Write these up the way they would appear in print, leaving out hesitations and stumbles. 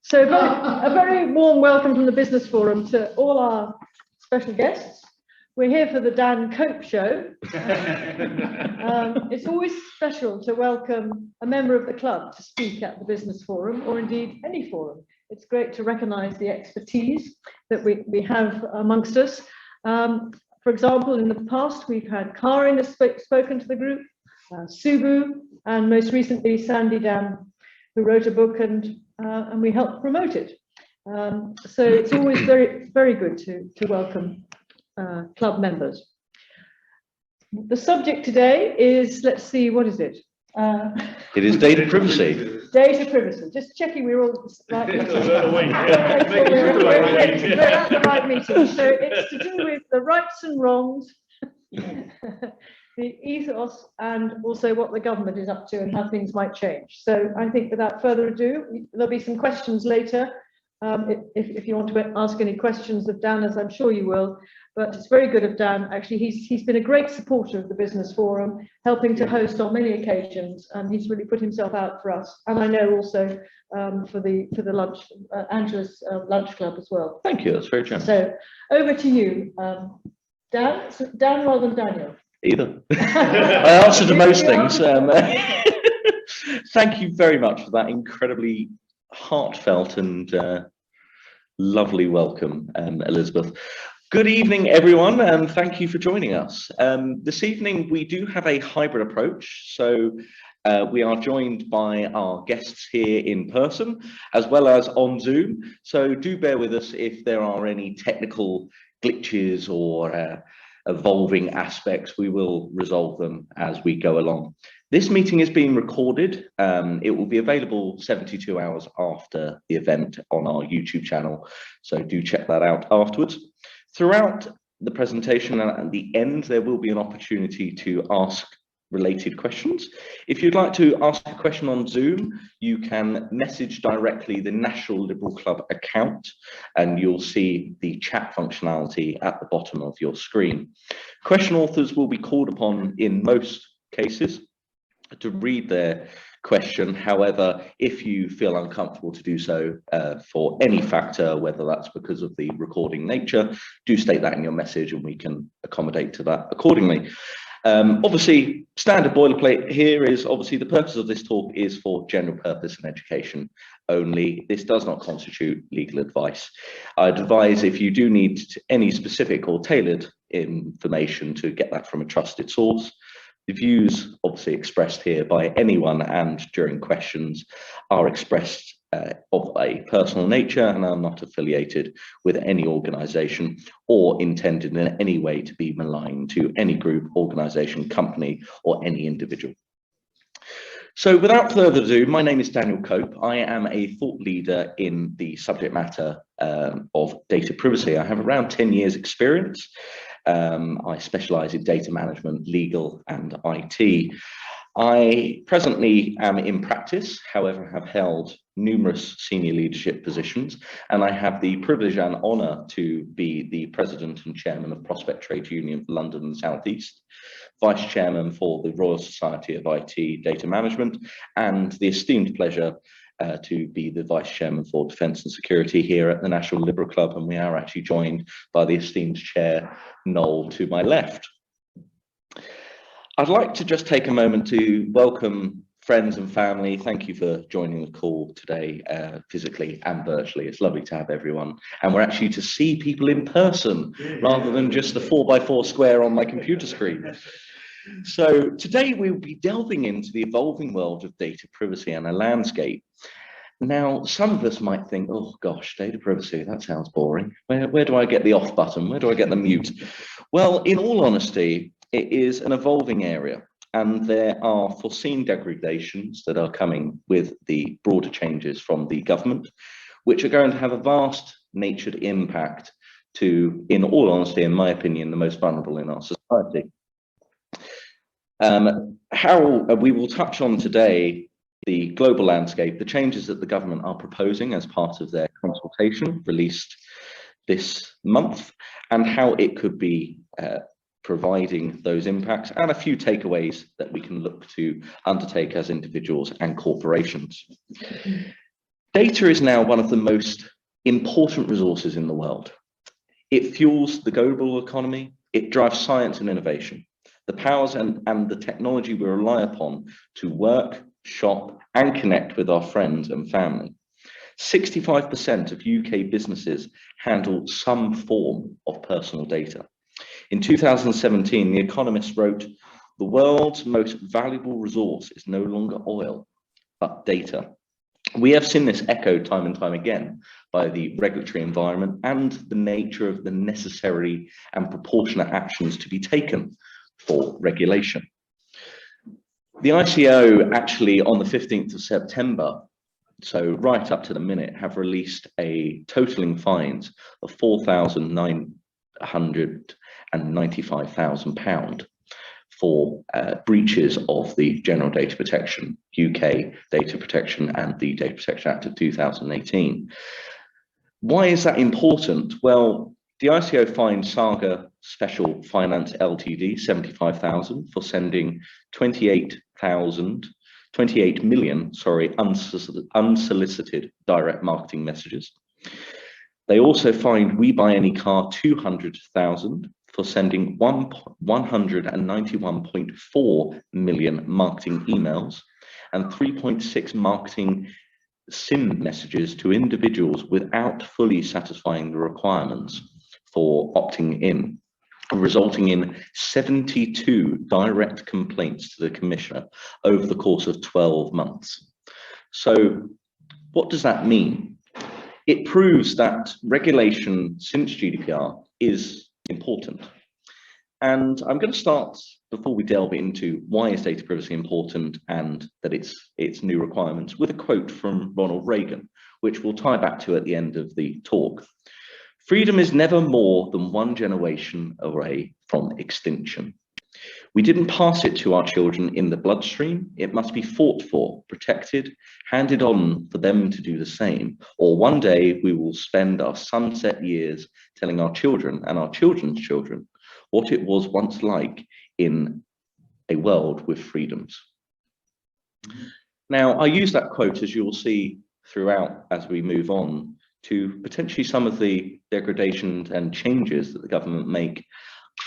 So a very warm welcome from the Business Forum to all our special guests. We're here for the Dan Cope Show. It's always special to welcome a member of the club to speak at the Business Forum, or indeed any forum. It's great to recognise the expertise that we have amongst us. For example, in the past, we've had Karin has spoken to the group, Subu, and most recently Sandy Dan, who wrote a book and we helped promote it. So it's always very good to welcome club members. The subject today is, let's see, what is it? It is data privacy. Data privacy. Just checking we're all right. We're at the right meeting. So it's to do with the rights and wrongs, the ethos, and also what the government is up to and how things might change. So I think without further ado, there'll be some questions later. If you want to ask any questions of Dan, as I'm sure you will, but it's very good of Dan. Actually, he's been a great supporter of the Business Forum, helping to host on many occasions, and he's really put himself out for us. And I know also for the lunch, Angela's lunch club as well. Thank you. That's very generous. So over to you, Dan. So Dan rather than Daniel. Either. I answer to most things. Thank you very much for that incredibly heartfelt and lovely welcome, Elizabeth. Good evening, everyone, and thank you for joining us. This evening, we do have a hybrid approach. So we are joined by our guests here in person, as well as on Zoom. So do bear with us if there are any technical glitches or evolving aspects. We will resolve them as we go along. This meeting is being recorded. It will be available 72 hours after the event on our YouTube channel. So do check that out afterwards. Throughout the presentation and at the end, there will be an opportunity to ask related questions. If you'd like to ask a question on Zoom, you can message directly the National Liberal Club account and you'll see the chat functionality at the bottom of your screen. Question authors will be called upon in most cases to read their question. However, if you feel uncomfortable to do so for any factor, whether that's because of the recording nature, do state that in your message and we can accommodate to that accordingly. Obviously, standard boilerplate here is obviously the purpose of this talk is for general purpose and education only. This does not constitute legal advice. I'd advise if you do need any specific or tailored information to get that from a trusted source. The views obviously expressed here by anyone and during questions are expressed of a personal nature and are not affiliated with any organisation or intended in any way to be malign to any group, organisation, company or any individual. So without further ado, my name is Daniel Cope. I am a thought leader in the subject matter of data privacy. I have around 10 years experience. I specialise in data management, legal and IT. I presently am in practice, however, have held numerous senior leadership positions, and I have the privilege and honour to be the President and Chairman of Prospect Trade Union for London and South East, Vice Chairman for the Royal Society of IT Data Management, and the esteemed pleasure to be the Vice Chairman for Defence and Security here at the National Liberal Club, and we are actually joined by the esteemed Chair, Noel, to my left. I'd like to just take a moment to welcome friends and family. Thank you for joining the call today, physically and virtually. It's lovely to have everyone, and we're actually to see people in person rather than just the 4x4 square on my computer screen. So today we'll be delving into the evolving world of data privacy and a landscape. Now, some of us might think, oh gosh, data privacy, that sounds boring. Where do I get the off button? Where do I get the mute? Well, in all honesty, it is an evolving area, and there are foreseen degradations that are coming with the broader changes from the government, which are going to have a vast natured impact to, in all honesty, in my opinion, the most vulnerable in our society. We will touch on today the global landscape, the changes that the government are proposing as part of their consultation released this month, and how it could be providing those impacts, and a few takeaways that we can look to undertake as individuals and corporations. Data is now one of the most important resources in the world. It fuels the global economy, it drives science and innovation, the powers and the technology we rely upon to work, shop, and connect with our friends and family. 65% of UK businesses handle some form of personal data. In 2017, The Economist wrote, "The world's most valuable resource is no longer oil, but data." We have seen this echoed time and time again by the regulatory environment and the nature of the necessary and proportionate actions to be taken for regulation. The ICO actually on the 15th of September, so right up to the minute, have released a totaling fines of £4,995,000 for breaches of the General Data Protection, UK Data Protection and the Data Protection Act of 2018. Why is that important? Well, the ICO fined Saga Special Finance Ltd 75,000 for sending 28 million unsolicited direct marketing messages. They also fined We Buy Any Car 200,000 for sending 191.4 million marketing emails and 3.6 marketing SIM messages to individuals without fully satisfying the requirements for opting in, resulting in 72 direct complaints to the Commissioner over the course of 12 months. So what does that mean? It proves that regulation since GDPR is important. And I'm going to start, before we delve into why is data privacy important and that it's new requirements, with a quote from Ronald Reagan, which we'll tie back to at the end of the talk. "Freedom is never more than one generation away from extinction. We didn't pass it to our children in the bloodstream. It must be fought for, protected, handed on for them to do the same. Or one day we will spend our sunset years telling our children and our children's children what it was once like in a world with freedoms." Now, I use that quote, as you will see throughout as we move on, to potentially some of the degradations and changes that the government make,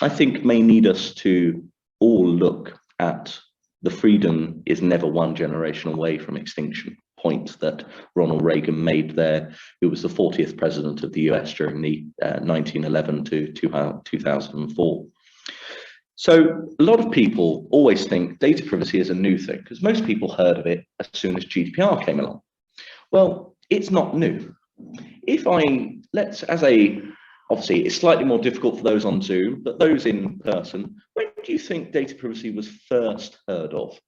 I think may need us to all look at the freedom is never one generation away from extinction point that Ronald Reagan made there, who was the 40th president of the US during the 1911 to 2004. So a lot of people always think data privacy is a new thing because most people heard of it as soon as GDPR came along. Well, it's not new. Obviously it's slightly more difficult for those on Zoom, but those in person, when do you think data privacy was first heard of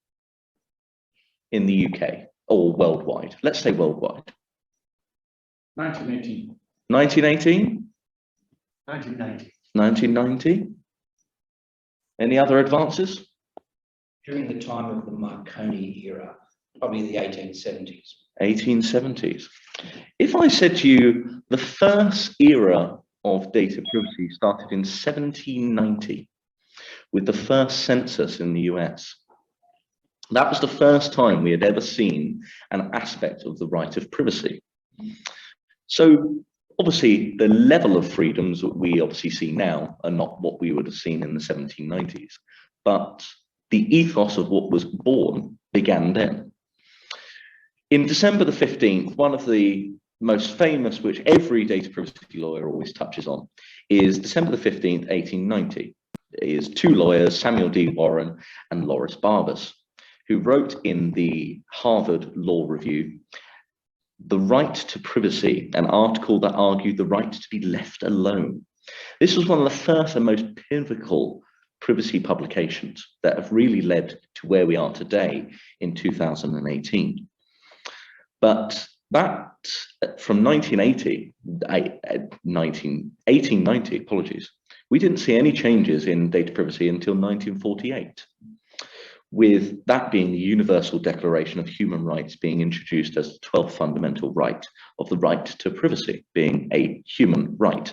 in the UK or worldwide? Let's say worldwide. 1918. 1918? 1990. 1990? Any other advances? During the time of the Marconi era, probably the 1870s. 1870s. If I said to you the first era of data privacy started in 1790 with the first census in the US, that was the first time we had ever seen an aspect of the right of privacy. So obviously the level of freedoms that we obviously see now are not what we would have seen in the 1790s, but the ethos of what was born began then. In December the 15th, one of the most famous, which every data privacy lawyer always touches on, is December the 15th, 1890. It is two lawyers, Samuel D. Warren and Lawrence Barbas, who wrote in the Harvard Law Review, "The Right to Privacy," an article that argued the right to be left alone. This was one of the first and most pivotal privacy publications that have really led to where we are today in 2018. But that from 1890, apologies, we didn't see any changes in data privacy until 1948, with that being the Universal Declaration of Human Rights being introduced as the 12th fundamental right of the right to privacy being a human right.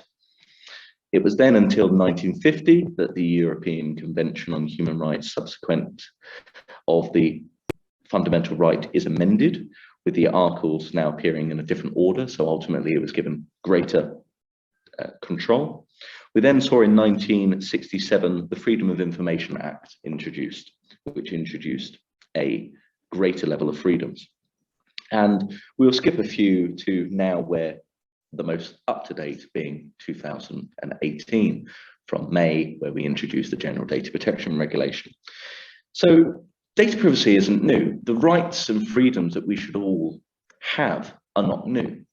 It was then until 1950 that the European Convention on Human Rights, subsequent of the fundamental right, is amended, with the articles now appearing in a different order. So ultimately it was given greater control. We then saw in 1967 the Freedom of Information Act introduced, which introduced a greater level of freedoms. And we'll skip a few to now where the most up-to-date being 2018 from May, where we introduced the General Data Protection Regulation. So data privacy isn't new. The rights and freedoms that we should all have are not new.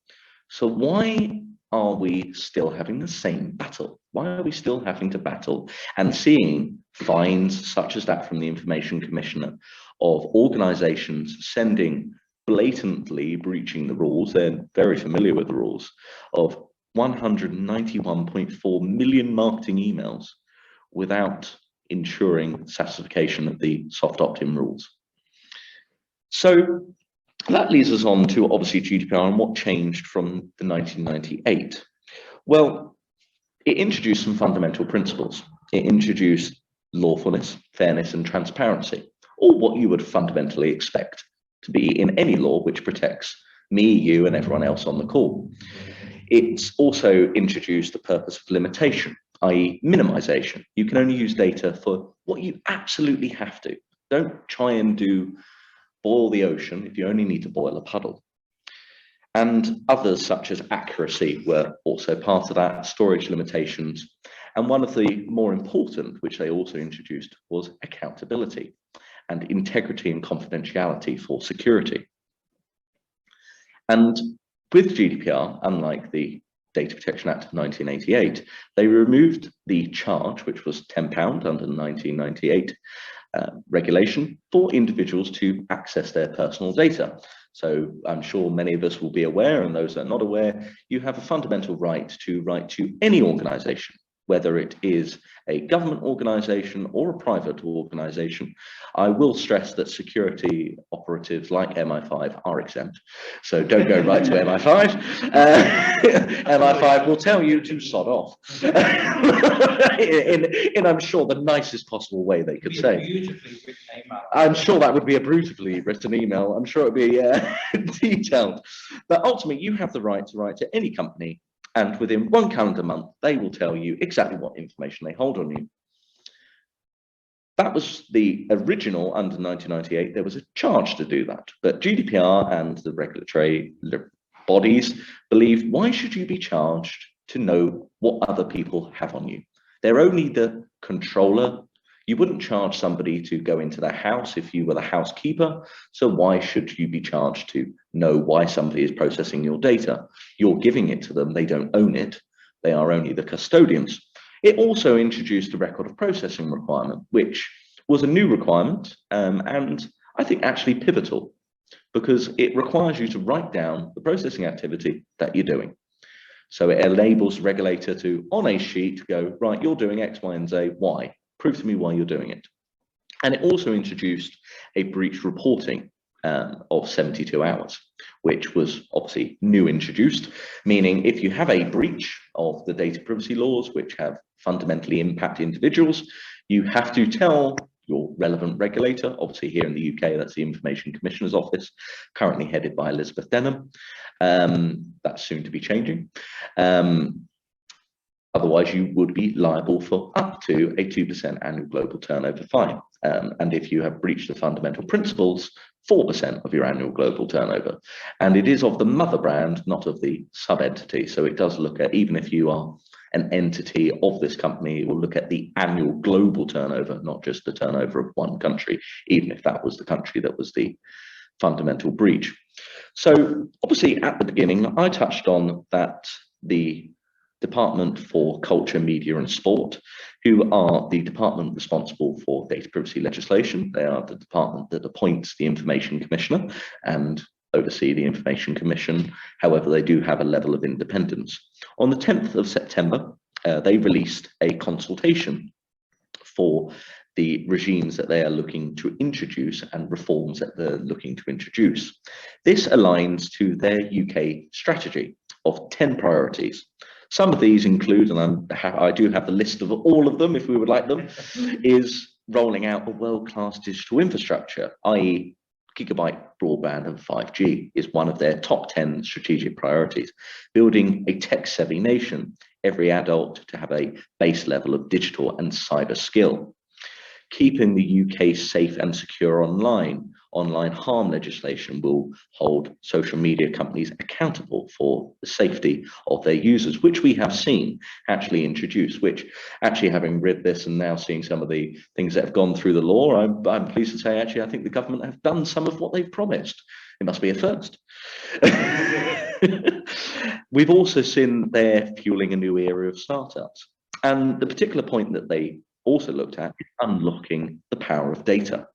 So why are we still having the same battle? Why are we still having to battle and seeing fines such as that from the Information Commissioner of organizations sending blatantly breaching the rules? They're very familiar with the rules, of 191.4 million marketing emails without ensuring satisfaction of the soft opt-in rules. So that leads us on to obviously GDPR and what changed from the 1998. Well, it introduced some fundamental principles. It introduced lawfulness, fairness, and transparency, or what you would fundamentally expect to be in any law which protects me, you, and everyone else on the call. It's also introduced the purpose of limitation, i.e. minimization. You can only use data for what you absolutely have to. Don't try and boil the ocean if you only need to boil a puddle. And others such as accuracy were also part of that, storage limitations. And one of the more important, which they also introduced, was accountability and integrity and confidentiality for security. And with GDPR, unlike the Data Protection Act of 1988, they removed the charge, which was £10 under the 1998 regulation, for individuals to access their personal data. So I'm sure many of us will be aware, and those that are not aware, you have a fundamental right to write to any organization, whether it is a government organization or a private organization. I will stress that security operatives like MI5 are exempt, so don't go right to MI5. MI5 will tell you to sod off in I'm sure the nicest possible way they could say. Beautifully written email. I'm sure that would be a beautifully written email. I'm sure it would be detailed. But ultimately, you have the right to write to any company, and within 1 calendar month, they will tell you exactly what information they hold on you. That was the original under 1998. There was a charge to do that, but GDPR and the regulatory bodies believe, why should you be charged to know what other people have on you? They're only the controller. You wouldn't charge somebody to go into their house if you were the housekeeper. So why should you be charged to know why somebody is processing your data? You're giving it to them. They don't own it. They are only the custodians. It also introduced a record of processing requirement, which was a new requirement, and I think actually pivotal, because it requires you to write down the processing activity that you're doing. So it enables the regulator to, on a sheet, go, right, you're doing X, Y, and Z, why? Prove to me why you're doing it. And it also introduced a breach reporting of 72 hours, which was obviously new introduced, meaning if you have a breach of the data privacy laws, which have fundamentally impact individuals, you have to tell your relevant regulator. Obviously here in the UK, that's the Information Commissioner's Office, currently headed by Elizabeth Denham. That's soon to be changing. Otherwise, you would be liable for up to a 2% annual global turnover fine. And if you have breached the fundamental principles, 4% of your annual global turnover. And it is of the mother brand, not of the sub-entity. So it does look at, even if you are an entity of this company, it will look at the annual global turnover, not just the turnover of one country, even if that was the country that was the fundamental breach. So obviously at the beginning, I touched on that the Department for Culture, Media and Sport, who are the department responsible for data privacy legislation. They are the department that appoints the Information Commissioner and oversee the Information Commission. However, they do have a level of independence. On the 10th of September, they released a consultation for the regimes that they are looking to introduce and reforms that they're looking to introduce. This aligns to their UK strategy of 10 priorities. Some of these include, and I do have the list of all of them if we would like them, is rolling out a world-class digital infrastructure, i.e. gigabit broadband and 5G is one of their top 10 strategic priorities. Building a tech-savvy nation, every adult to have a base level of digital and cyber skill. Keeping the UK safe and secure online. Online harm legislation will hold social media companies accountable for the safety of their users, which we have seen actually introduced, which actually, having read this and now seeing some of the things that have gone through the law, I'm pleased to say, actually, I think the government have done some of what they've promised. It must be a first. We've also seen they're fueling a new era of startups. And the particular point that they also looked at is unlocking the power of data.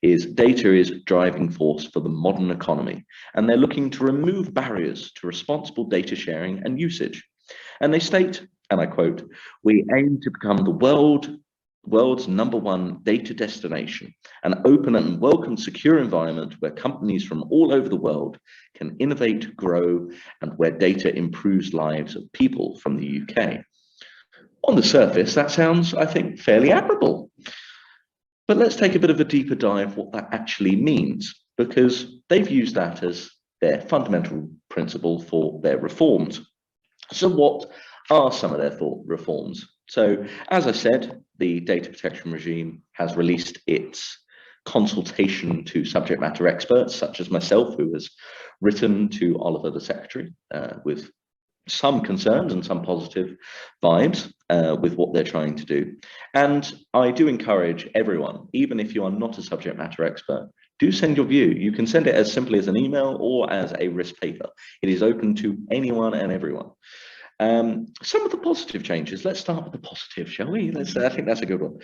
Data is driving force for the modern economy, and they're looking to remove barriers to responsible data sharing and usage. And they state, and I quote, "We aim to become the world's #1 data destination, an open and welcome secure environment where companies from all over the world can innovate, grow, and where data improves lives of people from the UK." On the surface, that sounds, I think, fairly admirable. But let's take a bit of a deeper dive what that actually means, because they've used that as their fundamental principle for their reforms. So what are some of their reforms? So, as I said, the data protection regime has released its consultation to subject matter experts, such as myself, who has written to Oliver, the Secretary, with some concerns and some positive vibes with what they're trying to do. And I do encourage everyone, even if you are not a subject matter expert, do send your view. You can send it as simply as an email or as a risk paper. It is open to anyone and everyone. Some of the positive changes, let's start with the positive, shall we? I think that's a good one.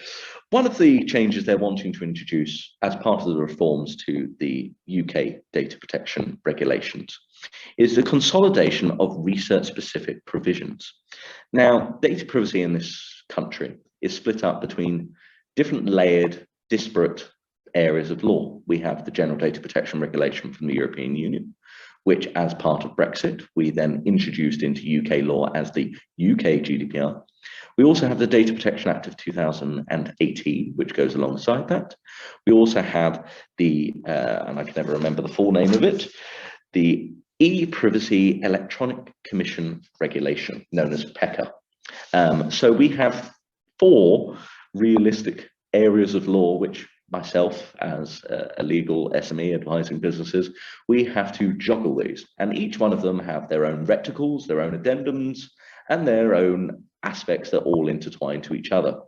One of the changes they're wanting to introduce as part of the reforms to the UK data protection regulations is the consolidation of research-specific provisions. Now, data privacy in this country is split up between different layered, disparate areas of law. We have the General Data Protection Regulation from the European Union, which, as part of Brexit, we then introduced into UK law as the UK GDPR. We also have the Data Protection Act of 2018, which goes alongside that. We also have the, and I can never remember the full name of it, the E-Privacy Electronic Commission Regulation, known as PECA. So we have 4 realistic areas of law which myself, as a legal SME advising businesses, we have to juggle these, and each one of them have their own reticles, their own addendums, and their own aspects that all intertwine to each other.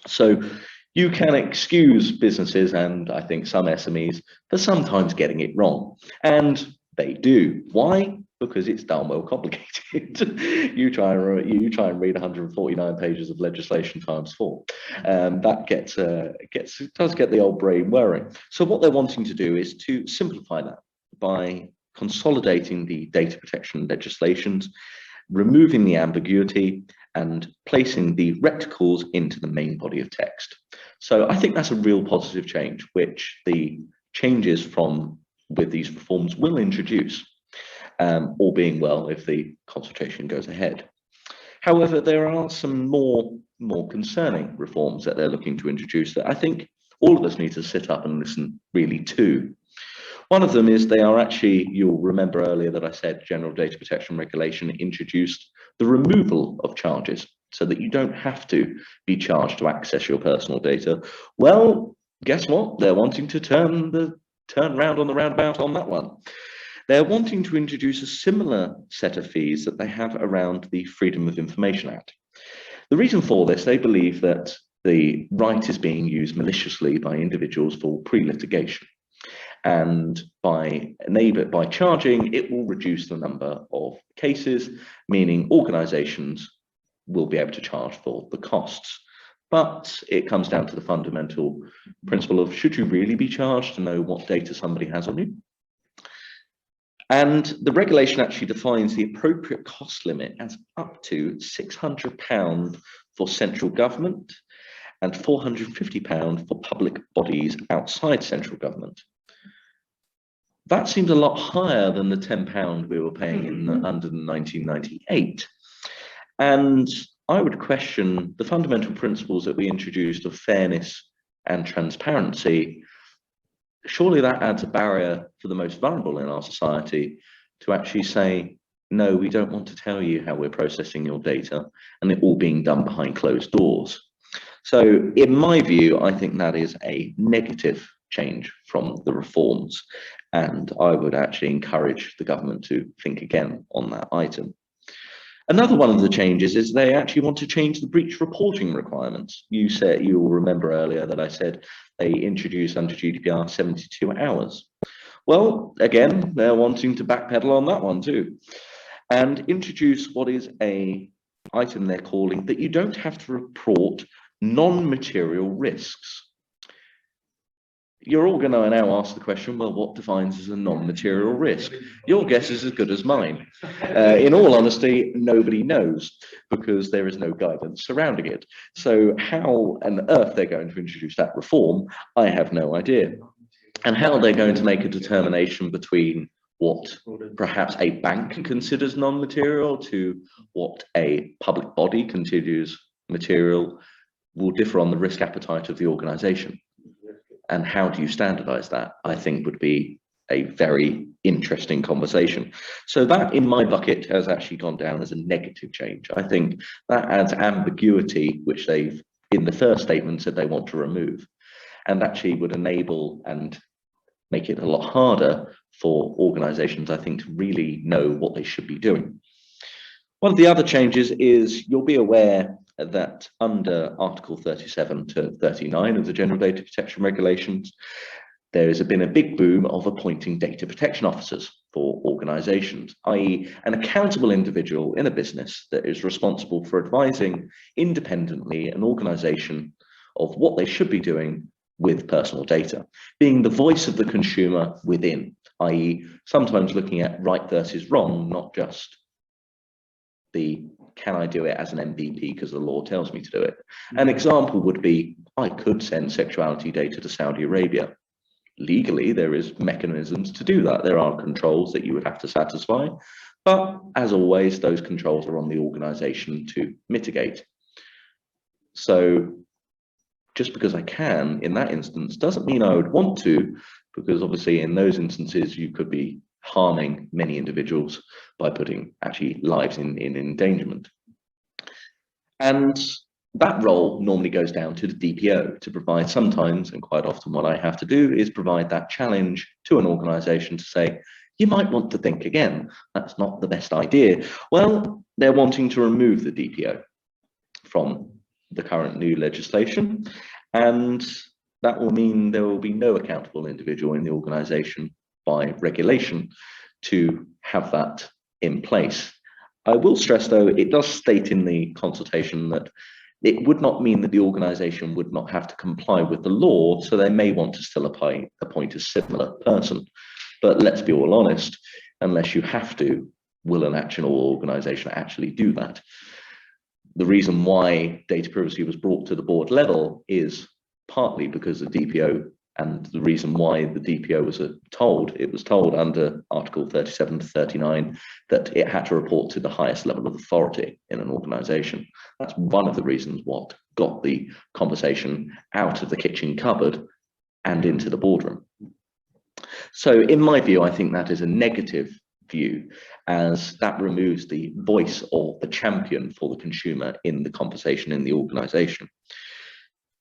So you can excuse businesses, and I think some SMEs, for sometimes getting it wrong, and they do. Why? Because it's darn well complicated. you try and read 149 pages of legislation times 4. That does get the old brain whirring. So what they're wanting to do is to simplify that by consolidating the data protection legislations, removing the ambiguity, and placing the reticles into the main body of text. So I think that's a real positive change, which the changes with these reforms will introduce, all being well if the consultation goes ahead. However, there are some more concerning reforms that they're looking to introduce that I think all of us need to sit up and listen really to. One of them is they are actually, you'll remember earlier that I said General Data Protection Regulation introduced the removal of charges so that you don't have to be charged to access your personal data. Well, guess what? They're wanting to turn round on the roundabout on that one. They're wanting to introduce a similar set of fees that they have around the Freedom of Information Act. The reason for this, they believe that the right is being used maliciously by individuals for pre-litigation. And by charging, it will reduce the number of cases, meaning organizations will be able to charge for the costs. But it comes down to the fundamental principle of, should you really be charged to know what data somebody has on you? And the regulation actually defines the appropriate cost limit as up to £600 for central government and £450 for public bodies outside central government. That seems a lot higher than the £10 we were paying under 1998. And I would question the fundamental principles that we introduced of fairness and transparency. surely that adds a barrier for the most vulnerable in our society to actually say, no, we don't want to tell you how we're processing your data, and it all being done behind closed doors. So in my view, I think that is a negative change from the reforms, and I would actually encourage the government to think again on that item. Another one of the changes is they actually want to change the breach reporting requirements. You will remember earlier that I said they introduced under GDPR 72 hours. Well, again, they're wanting to backpedal on that one too, and introduce what is a item they're calling that you don't have to report non-material risks. You're all going to now ask the question, well, what defines as a non-material risk? Your guess is as good as mine. In all honesty, nobody knows, because there is no guidance surrounding it. So how on earth they're going to introduce that reform, I have no idea. And how they're going to make a determination between what perhaps a bank considers non-material to what a public body considers material will differ on the risk appetite of the organization. And how do you standardize that, I think, would be a very interesting conversation. So that, in my bucket, has actually gone down as a negative change. I think that adds ambiguity, which they've, in the first statement, said they want to remove, and actually would enable and make it a lot harder for organizations, I think, to really know what they should be doing. One of the other changes is you'll be aware that under Article 37 to 39 of the General Data Protection Regulations, there has been a big boom of appointing data protection officers for organizations, i.e. an accountable individual in a business that is responsible for advising independently an organization of what they should be doing with personal data, being the voice of the consumer within, i.e. sometimes looking at right versus wrong, not just the can I do it as an MVP because the law tells me to do it. An example would be, I could send sexuality data to Saudi Arabia. Legally, there is mechanisms to do that. There are controls that you would have to satisfy, but as always, those controls are on the organization to mitigate. So just because I can in that instance doesn't mean I would want to, because obviously in those instances you could be harming many individuals by putting actually lives in endangerment. And that role normally goes down to the DPO to provide sometimes, and quite often what I have to do is provide that challenge to an organization to say, you might want to think again, that's not the best idea. Well, they're wanting to remove the DPO from the current new legislation, and that will mean there will be no accountable individual in the organization by regulation to have that in place. I will stress, though, it does state in the consultation that it would not mean that the organization would not have to comply with the law, so they may want to still appoint a similar person. But let's be all honest, unless you have to, will an actionable organization actually do that? The reason why data privacy was brought to the board level is partly because the DPO, and the reason why the DPO was told under Article 37 to 39 that it had to report to the highest level of authority in an organization. That's one of the reasons what got the conversation out of the kitchen cupboard and into the boardroom. So in my view, I think that is a negative view, as that removes the voice or the champion for the consumer in the conversation in the organization.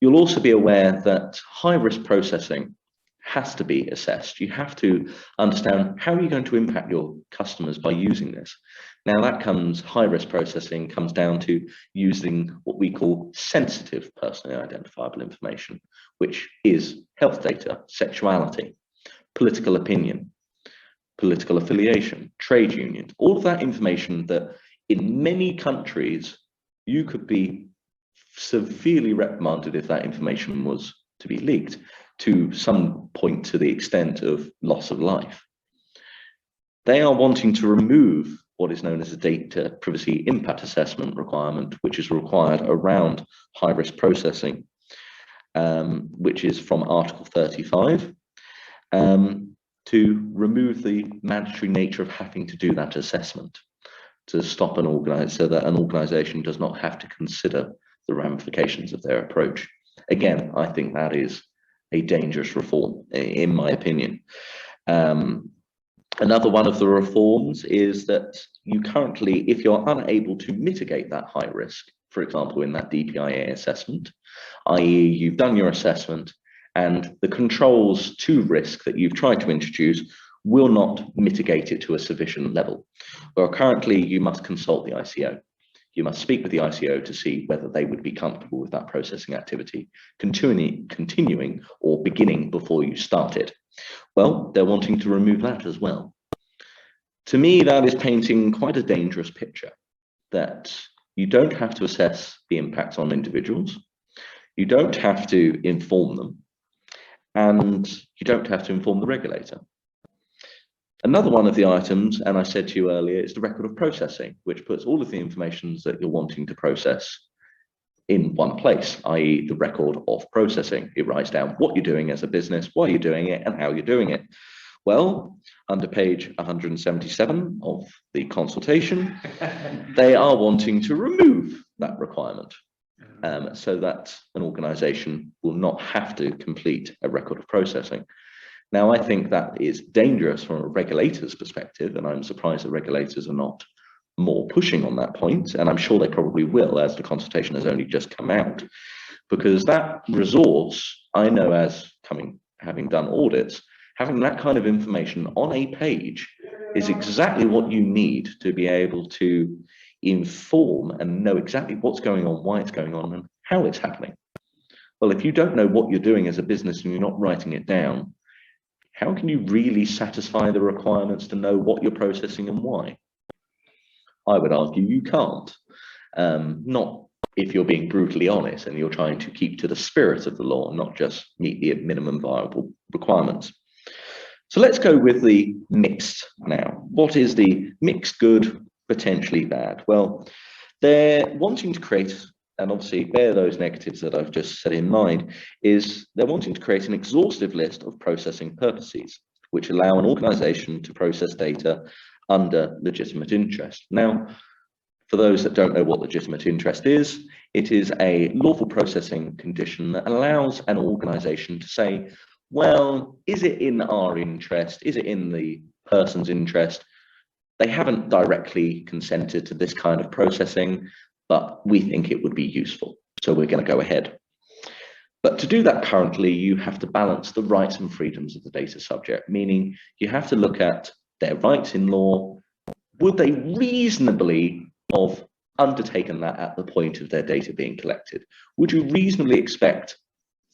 You'll also be aware that high-risk processing has to be assessed. You have to understand how you're going to impact your customers by using this. Now that high-risk processing comes down to using what we call sensitive personally identifiable information, which is health data, sexuality, political opinion, political affiliation, trade unions, all of that information that in many countries you could be severely reprimanded if that information was to be leaked, to some point to the extent of loss of life. They are wanting to remove what is known as a data privacy impact assessment requirement, which is required around high-risk processing, which is from Article 35, to remove the mandatory nature of having to do that assessment, to stop an organization, so that an organization does not have to consider the ramifications of their approach. Again, I think that is a dangerous reform, in my opinion. Another one of the reforms is that you currently, if you're unable to mitigate that high risk, for example, in that DPIA assessment, i.e. you've done your assessment and the controls to risk that you've tried to introduce will not mitigate it to a sufficient level. Well, currently you must consult the ICO. You must speak with the ICO to see whether they would be comfortable with that processing activity, continuing or beginning before you start it. Well, they're wanting to remove that as well. To me, that is painting quite a dangerous picture, that you don't have to assess the impacts on individuals, you don't have to inform them, and you don't have to inform the regulator. Another one of the items, and I said to you earlier, is the record of processing, which puts all of the information that you're wanting to process in one place, i.e. the record of processing. It writes down what you're doing as a business, why you're doing it, and how you're doing it. Well, under page 177 of the consultation, they are wanting to remove that requirement so that an organization will not have to complete a record of processing. Now, I think that is dangerous from a regulator's perspective, and I'm surprised that regulators are not more pushing on that point, and I'm sure they probably will, as the consultation has only just come out, because that resource, I know, as having done audits, having that kind of information on a page is exactly what you need to be able to inform and know exactly what's going on, why it's going on, and how it's happening. Well, if you don't know what you're doing as a business and you're not writing it down, how can you really satisfy the requirements to know what you're processing and why? I would argue you can't. Not if you're being brutally honest and you're trying to keep to the spirit of the law, not just meet the minimum viable requirements. So let's go with the mixed now. What is the mixed good, potentially bad? Well, they're wanting to create, and obviously bear those negatives that I've just said in mind, is they're wanting to create an exhaustive list of processing purposes, which allow an organization to process data under legitimate interest. Now, for those that don't know what legitimate interest is, it is a lawful processing condition that allows an organization to say, well, is it in our interest? Is it in the person's interest? They haven't directly consented to this kind of processing, but we think it would be useful, so we're going to go ahead. But to do that currently, you have to balance the rights and freedoms of the data subject, meaning you have to look at their rights in law. Would they reasonably have undertaken that at the point of their data being collected? Would you reasonably expect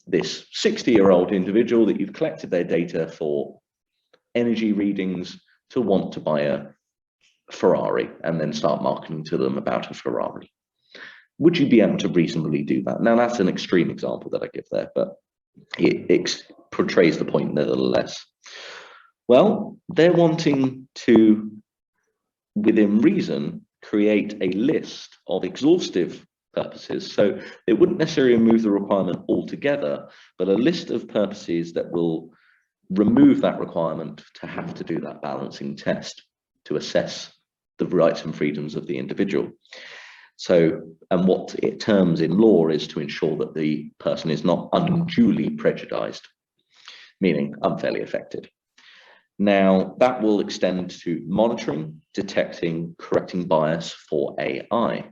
this 60-year-old individual that you've collected their data for energy readings to want to buy a Ferrari and then start marketing to them about a Ferrari? Would you be able to reasonably do that? Now, that's an extreme example that I give there, but it portrays the point nevertheless. Well, they're wanting to, within reason, create a list of exhaustive purposes. So it wouldn't necessarily remove the requirement altogether, but a list of purposes that will remove that requirement to have to do that balancing test to assess the rights and freedoms of the individual. So, and what it terms in law is to ensure that the person is not unduly prejudiced, meaning unfairly affected. Now, that will extend to monitoring, detecting, correcting bias for AI.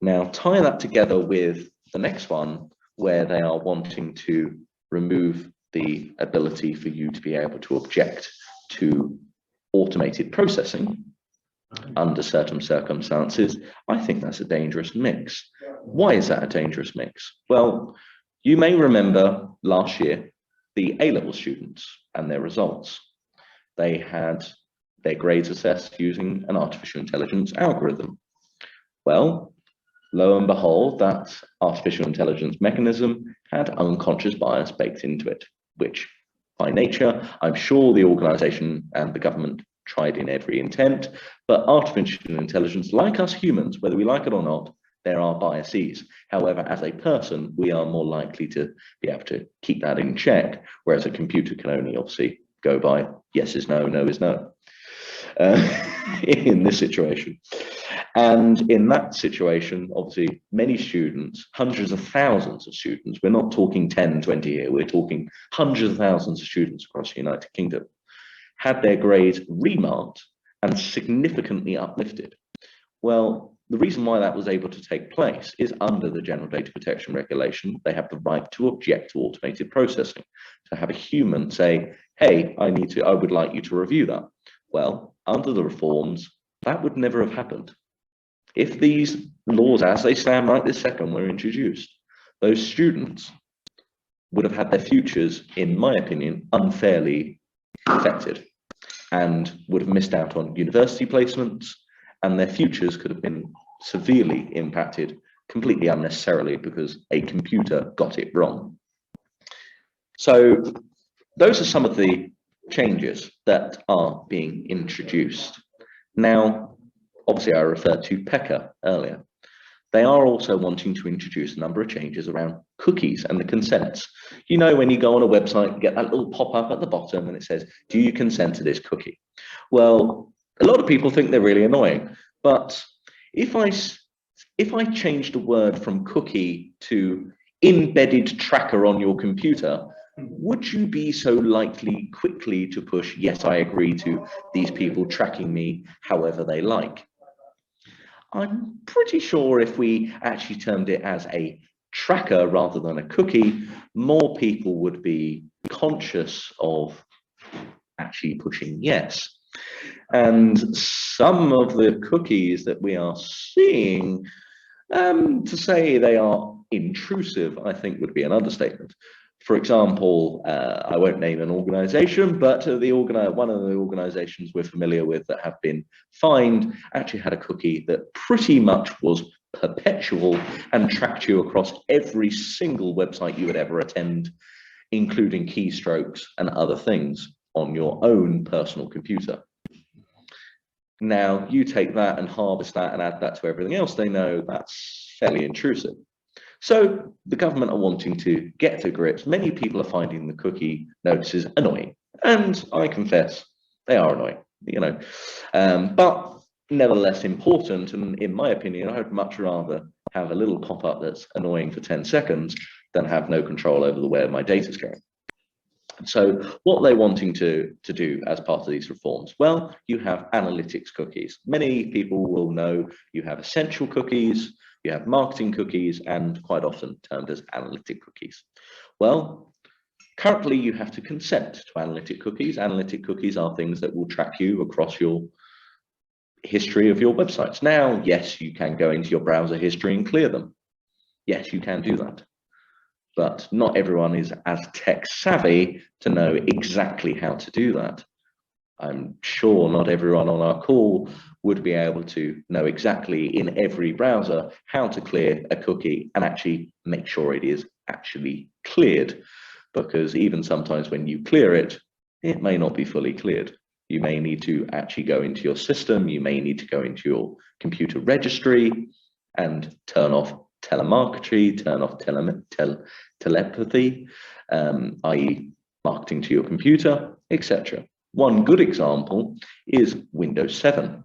Now, tie that together with the next one, where they are wanting to remove the ability for you to be able to object to automated processing under certain circumstances. I think that's a dangerous mix. Why is that a dangerous mix? Well, you may remember last year, the A-level students and their results. They had their grades assessed using an artificial intelligence algorithm. Well, lo and behold, that artificial intelligence mechanism had unconscious bias baked into it, which by nature, I'm sure the organization and the government tried in every intent, but artificial intelligence, like us humans, whether we like it or not, there are biases. However, as a person, we are more likely to be able to keep that in check, whereas a computer can only obviously go by yes is no, no is no in this situation. And in that situation, obviously, many students, hundreds of thousands of students, we're not talking 10, 20 here, we're talking hundreds of thousands of students across the United Kingdom, had their grades remarked and significantly uplifted. Well, the reason why that was able to take place is under the General Data Protection Regulation, they have the right to object to automated processing, to have a human say, hey, I would like you to review that. Well, under the reforms, that would never have happened. If these laws as they stand right this second were introduced, those students would have had their futures, in my opinion, unfairly affected and would have missed out on university placements, and their futures could have been severely impacted completely unnecessarily because a computer got it wrong. So those are some of the changes that are being introduced. Now, obviously I referred to PECA earlier. They are also wanting to introduce a number of changes around cookies and the consents. You know, when you go on a website, you get that little pop-up at the bottom and it says, do you consent to this cookie? Well, a lot of people think they're really annoying, but if I change the word from cookie to embedded tracker on your computer, would you be so likely quickly to push, yes, I agree to these people tracking me however they like? I'm pretty sure if we actually termed it as a tracker rather than a cookie, more people would be conscious of actually pushing yes. And some of the cookies that we are seeing, to say they are intrusive, I think would be an understatement. For example, I won't name an organization, but one of the organizations we're familiar with that have been fined actually had a cookie that pretty much was perpetual and tracked you across every single website you would ever attend, including keystrokes and other things on your own personal computer. Now, you take that and harvest that and add that to everything else they know, that's fairly intrusive. So the government are wanting to get to grips. Many people are finding the cookie notices annoying, and I confess they are annoying, you know, but nevertheless important. And in my opinion, I would much rather have a little pop-up that's annoying for 10 seconds than have no control over where my data is going. So what are they wanting to do as part of these reforms? Well, you have analytics cookies. Many people will know you have essential cookies, you have marketing cookies, and quite often termed as analytic cookies. Well, currently you have to consent to analytic cookies. Analytic cookies are things that will track you across your history of your websites. Now, yes, you can go into your browser history and clear them. Yes, you can do that. But not everyone is as tech savvy to know exactly how to do that. I'm sure not everyone on our call would be able to know exactly in every browser how to clear a cookie and actually make sure it is actually cleared, because even sometimes when you clear it, it may not be fully cleared. You may need to actually go into your system, you may need to go into your computer registry and turn off telemarketing, turn off telepathy, i.e. marketing to your computer, etc. One good example is Windows 7.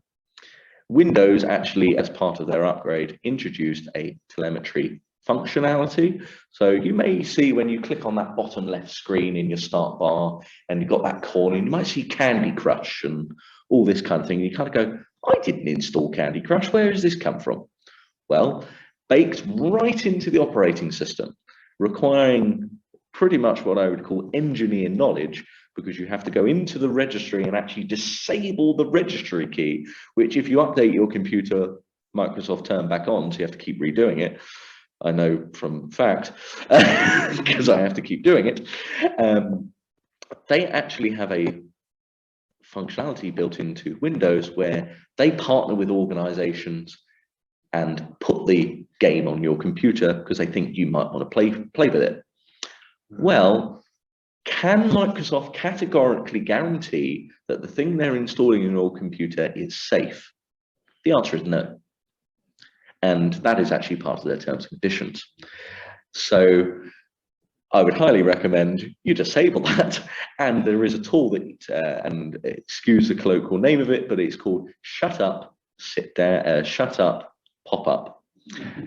Windows actually, as part of their upgrade, introduced a telemetry functionality. So you may see when you click on that bottom left screen in your start bar and you've got that corner, you might see Candy Crush and all this kind of thing. You kind of go, I didn't install Candy Crush, where has this come from? Well, baked right into the operating system, requiring pretty much what I would call engineer knowledge, because you have to go into the registry and actually disable the registry key, which if you update your computer, Microsoft turn back on, so you have to keep redoing it. I know from fact, because I have to keep doing it. They actually have a functionality built into Windows where they partner with organizations and put the game on your computer because they think you might want to play with it. Well, can Microsoft categorically guarantee that the thing they're installing in your computer is safe? The answer is no. And that is actually part of their terms and conditions. So I would highly recommend you disable that. And there is a tool that, and excuse the colloquial name of it, but it's called Shut Up, sit there, shut up, pop up.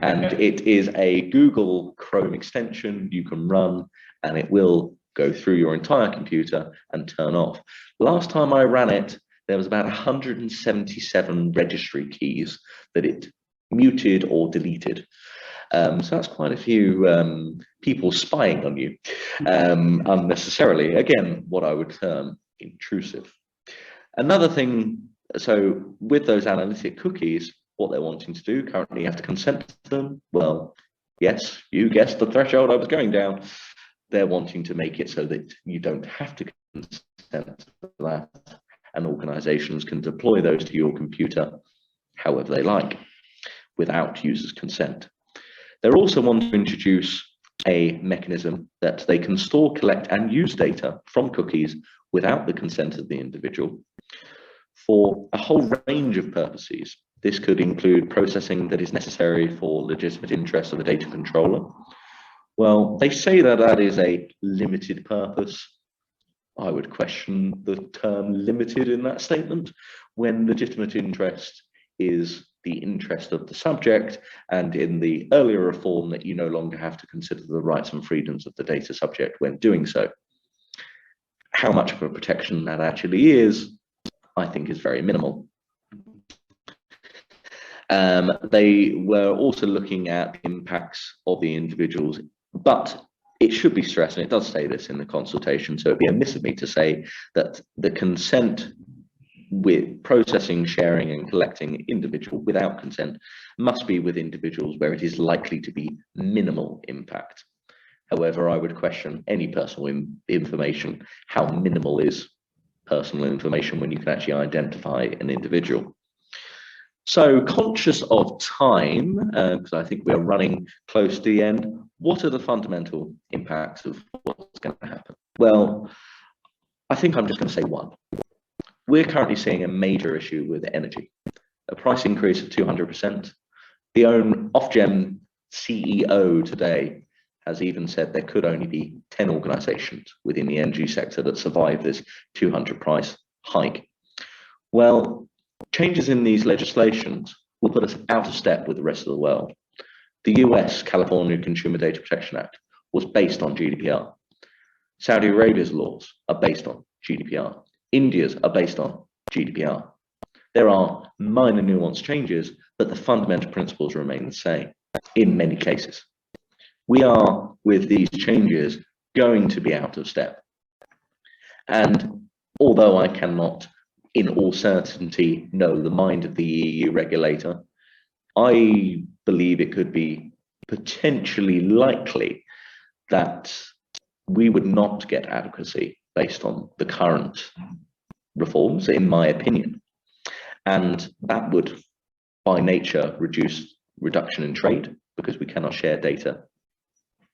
And it is a Google Chrome extension you can run, and it will go through your entire computer and turn off. Last time I ran it, there was about 177 registry keys that it muted or deleted. So that's quite a few people spying on you unnecessarily. Again, what I would term intrusive. Another thing, so with those analytic cookies, what they're wanting to do, currently you have to consent to them. Well, yes, you guessed the threshold I was going down. They're wanting to make it so that you don't have to consent to that, and organizations can deploy those to your computer however they like without users' consent. They're also wanting to introduce a mechanism that they can store, collect, and use data from cookies without the consent of the individual for a whole range of purposes. This could include processing that is necessary for legitimate interests of the data controller. Well, they say that that is a limited purpose. I would question the term limited in that statement, when legitimate interest is the interest of the subject, and in the earlier reform that you no longer have to consider the rights and freedoms of the data subject when doing so. How much of a protection that actually is, I think, is very minimal. They were also looking at the impacts of the individuals, but it should be stressed, and it does say this in the consultation, so it'd be amiss of me to say that the consent with processing, sharing, and collecting individual without consent must be with individuals where it is likely to be minimal impact. However, I would question any personal information, how minimal is personal information when you can actually identify an individual. So, conscious of time, because I think we're running close to the end, what are the fundamental impacts of what's going to happen? Well, I think I'm just going to say one. We're currently seeing a major issue with energy, a price increase of 200%. The own Ofgem CEO today has even said there could only be 10 organizations within the energy sector that survive this 200 price hike. Well, changes in these legislations will put us out of step with the rest of the world. The US California Consumer Data Protection Act was based on GDPR. Saudi Arabia's laws are based on GDPR. India's are based on GDPR. There are minor nuance changes, but the fundamental principles remain the same in many cases. We are, with these changes, going to be out of step. And although I cannot in all certainty know the mind of the EU regulator, I believe it could be potentially likely that we would not get adequacy based on the current reforms, in my opinion. And that would, by nature, reduction in trade, because we cannot share data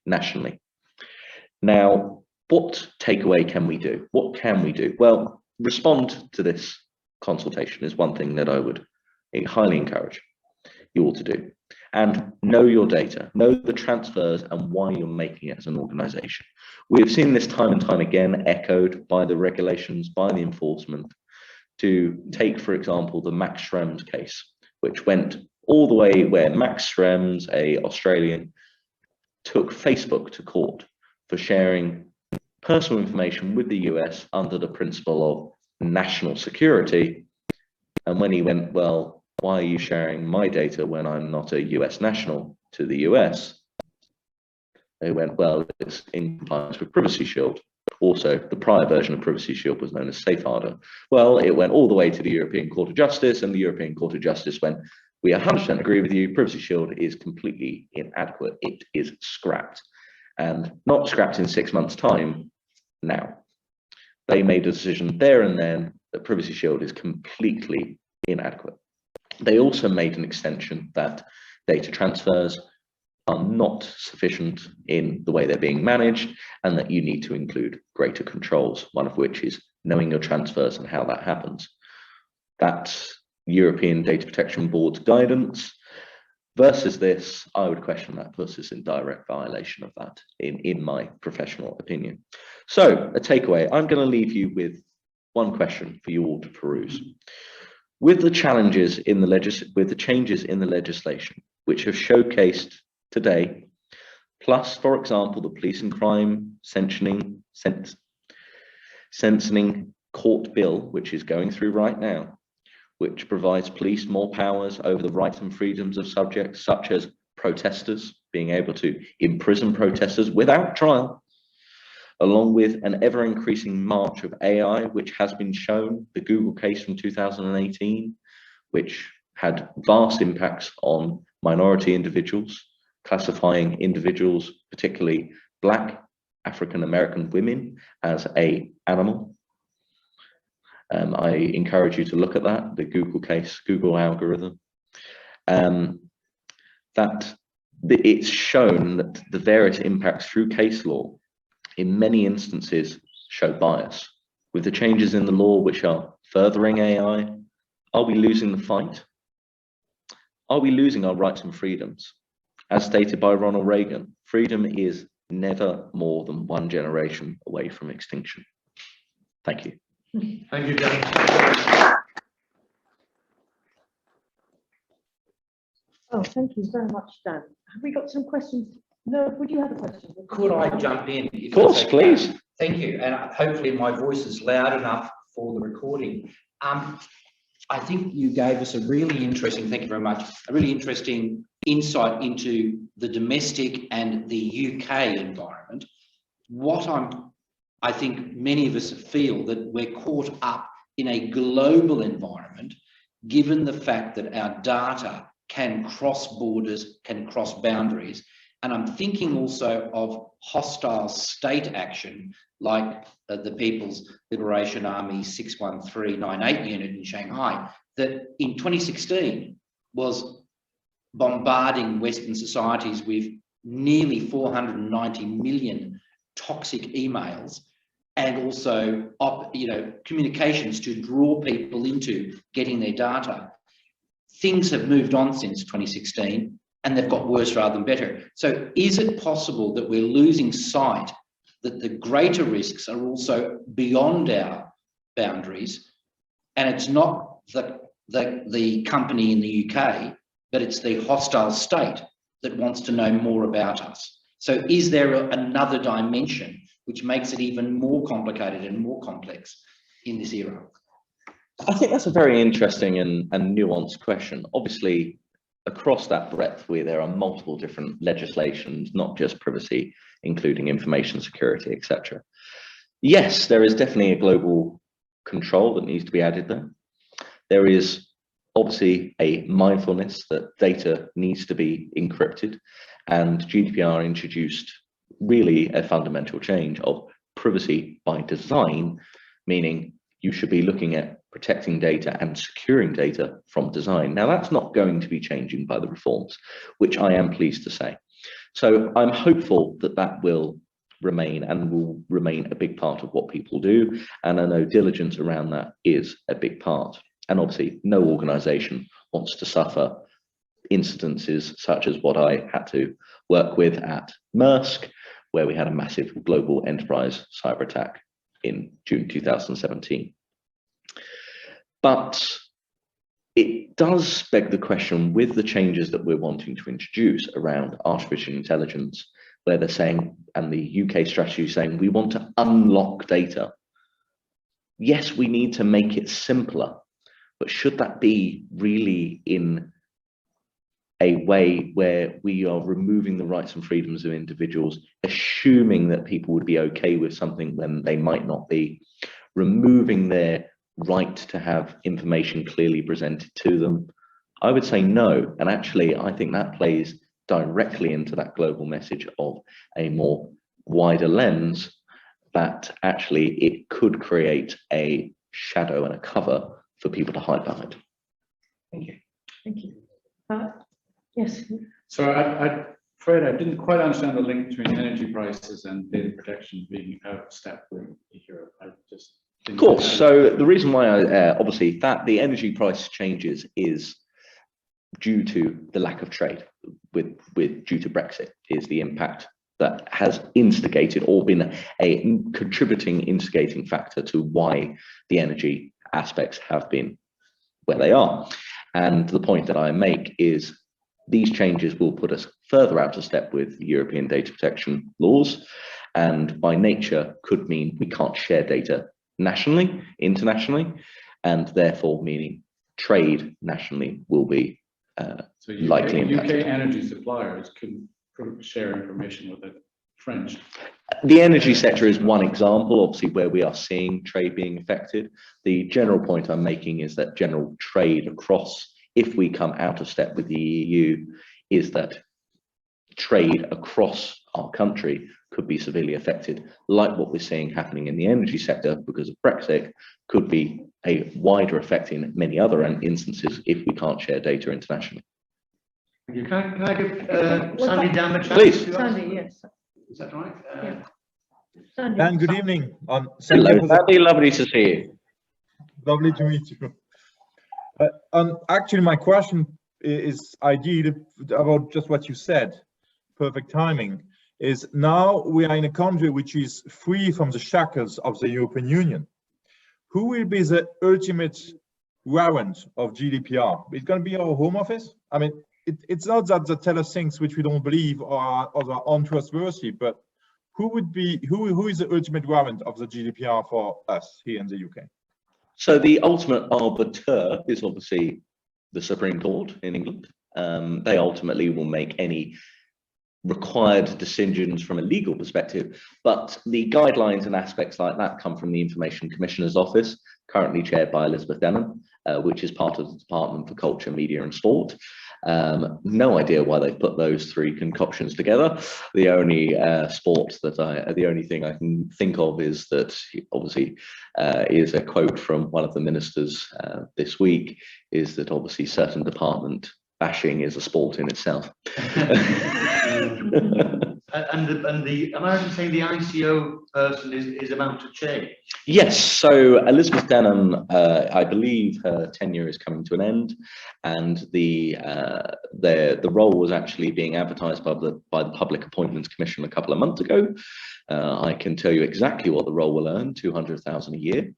nationally. Now, what takeaway can we do? What can we do? Well, respond to this consultation is one thing that I would highly encourage you all to do. And know your data, know the transfers and why you're making it as an organization. We have seen this time and time again echoed by the regulations, by the enforcement. To take, for example, the Max Schrems case, which went all the way where Max Schrems, an Australian, took Facebook to court for sharing personal information with the US under the principle of national security. And when he went, well, why are you sharing my data when I'm not a US national to the US? They went, well, it's in compliance with Privacy Shield. Also, the prior version of Privacy Shield was known as Safe Harbour. Well, it went all the way to the European Court of Justice, and the European Court of Justice went, we 100% agree with you, Privacy Shield is completely inadequate. It is scrapped, and not scrapped in 6 months' time now. They made a decision there and then that Privacy Shield is completely inadequate. They also made an extension that data transfers are not sufficient in the way they're being managed, and that you need to include greater controls, one of which is knowing your transfers and how that happens. That's European Data Protection Board's guidance. Versus this, I would question that puts us in direct violation of that, in my professional opinion. So, a takeaway, I'm going to leave you with one question for you all to peruse. With the changes in the legislation, which have showcased today, plus, for example, the police and crime sentencing court bill, which is going through right now, which provides police more powers over the rights and freedoms of subjects, such as protesters, being able to imprison protesters without trial, along with an ever-increasing march of AI, which has been shown, the Google case from 2018, which had vast impacts on minority individuals, classifying individuals, particularly Black African-American women, as an animal. I encourage you to look at that, the Google case, Google algorithm. It's shown that the various impacts through case law in many instances show bias. With the changes in the law which are furthering AI, are we losing the fight? Are we losing our rights and freedoms? As stated by Ronald Reagan, freedom is never more than one generation away from extinction. Thank you. Thank you, Dan. Oh, thank you very much, Dan. Have we got some questions? No, would you have a question? Could I jump in? Of course, please. Thank you. And hopefully my voice is loud enough for the recording. I think you gave us a really interesting, thank you very much, a really interesting insight into the domestic and the UK environment. I think many of us feel that we're caught up in a global environment, given the fact that our data can cross borders, can cross boundaries. And I'm thinking also of hostile state action, like the People's Liberation Army 61398 unit in Shanghai, that in 2016 was bombarding Western societies with nearly 490 million toxic emails, and also communications to draw people into getting their data. Things have moved on since 2016, and they've got worse rather than better. So is it possible that we're losing sight that the greater risks are also beyond our boundaries, and it's not the company in the UK, but it's the hostile state that wants to know more about us? So is there another dimension which makes it even more complicated and more complex in this era? I think that's a very interesting and nuanced question. Obviously, across that breadth, where there are multiple different legislations, not just privacy, including information security, etc. Yes, there is definitely a global control that needs to be added there. There is obviously a mindfulness that data needs to be encrypted, and GDPR introduced really a fundamental change of privacy by design, meaning you should be looking at protecting data and securing data from design. Now, that's not going to be changing by the reforms, which I am pleased to say. So I'm hopeful that that will remain and will remain a big part of what people do. And I know diligence around that is a big part. And obviously, no organization wants to suffer incidences such as what I had to work with at Maersk, where we had a massive global enterprise cyber attack in June 2017. But it does beg the question, with the changes that we're wanting to introduce around artificial intelligence, where they're saying, and the UK strategy is saying, we want to unlock data. Yes, we need to make it simpler, but should that be really in a way where we are removing the rights and freedoms of individuals, assuming that people would be okay with something when they might not be, removing their right to have information clearly presented to them? I would say no. And actually, I think that plays directly into that global message of a more wider lens, that actually it could create a shadow and a cover for people to hide behind. Thank you. Thank you. Yes. So I'm afraid I didn't quite understand the link between energy prices and data protection being out of step with Europe. I just Of course. So the reason why obviously that the energy price changes is due to the lack of trade due to Brexit, is the impact that has instigated or been a contributing instigating factor to why the energy aspects have been where they are. And the point that I make is these changes will put us further out of step with European data protection laws, and by nature could mean we can't share data nationally, internationally, and therefore meaning trade nationally will be So likely UK impacted. energy suppliers can share information with the French. The energy sector is one example, obviously, where we are seeing trade being affected. The general point I'm making is that general trade across, if we come out of step with the EU, is that trade across our country could be severely affected, like what we're seeing happening in the energy sector because of Brexit, could be a wider effect in many other instances if we can't share data internationally. Thank you. Can I give Sandy Dan a chance? Please. to Sandy, answer? yes. Is that right? Yeah. Sandy. Dan, good evening. Hello, Sandy, lovely to see you. Lovely to meet you. Actually, my question is ideally about just what you said. Perfect timing. Is now we are in a country which is free from the shackles of the European Union. Who will be the ultimate warrant of GDPR? It's going to be our Home Office. I mean, it's not that they tell us things which we don't believe or are untrustworthy, but who is the ultimate warrant of the GDPR for us here in the UK? So the ultimate arbiter is obviously the Supreme Court in England. They ultimately will make any required decisions from a legal perspective, but the guidelines and aspects like that come from the Information Commissioner's Office, currently chaired by Elizabeth Denham, which is part of the Department for Culture, Media and Sport. No idea why they put those three concoctions together. The only the only thing I can think of is that obviously is a quote from one of the ministers this week, is that obviously certain department bashing is a sport in itself. And the American saying the ICO person is about to change. Yes, so Elizabeth Denham, I believe her tenure is coming to an end, and the role was actually being advertised by the Public Appointments Commission a couple of months ago. I can tell you exactly what the role will earn: 200,000 a year,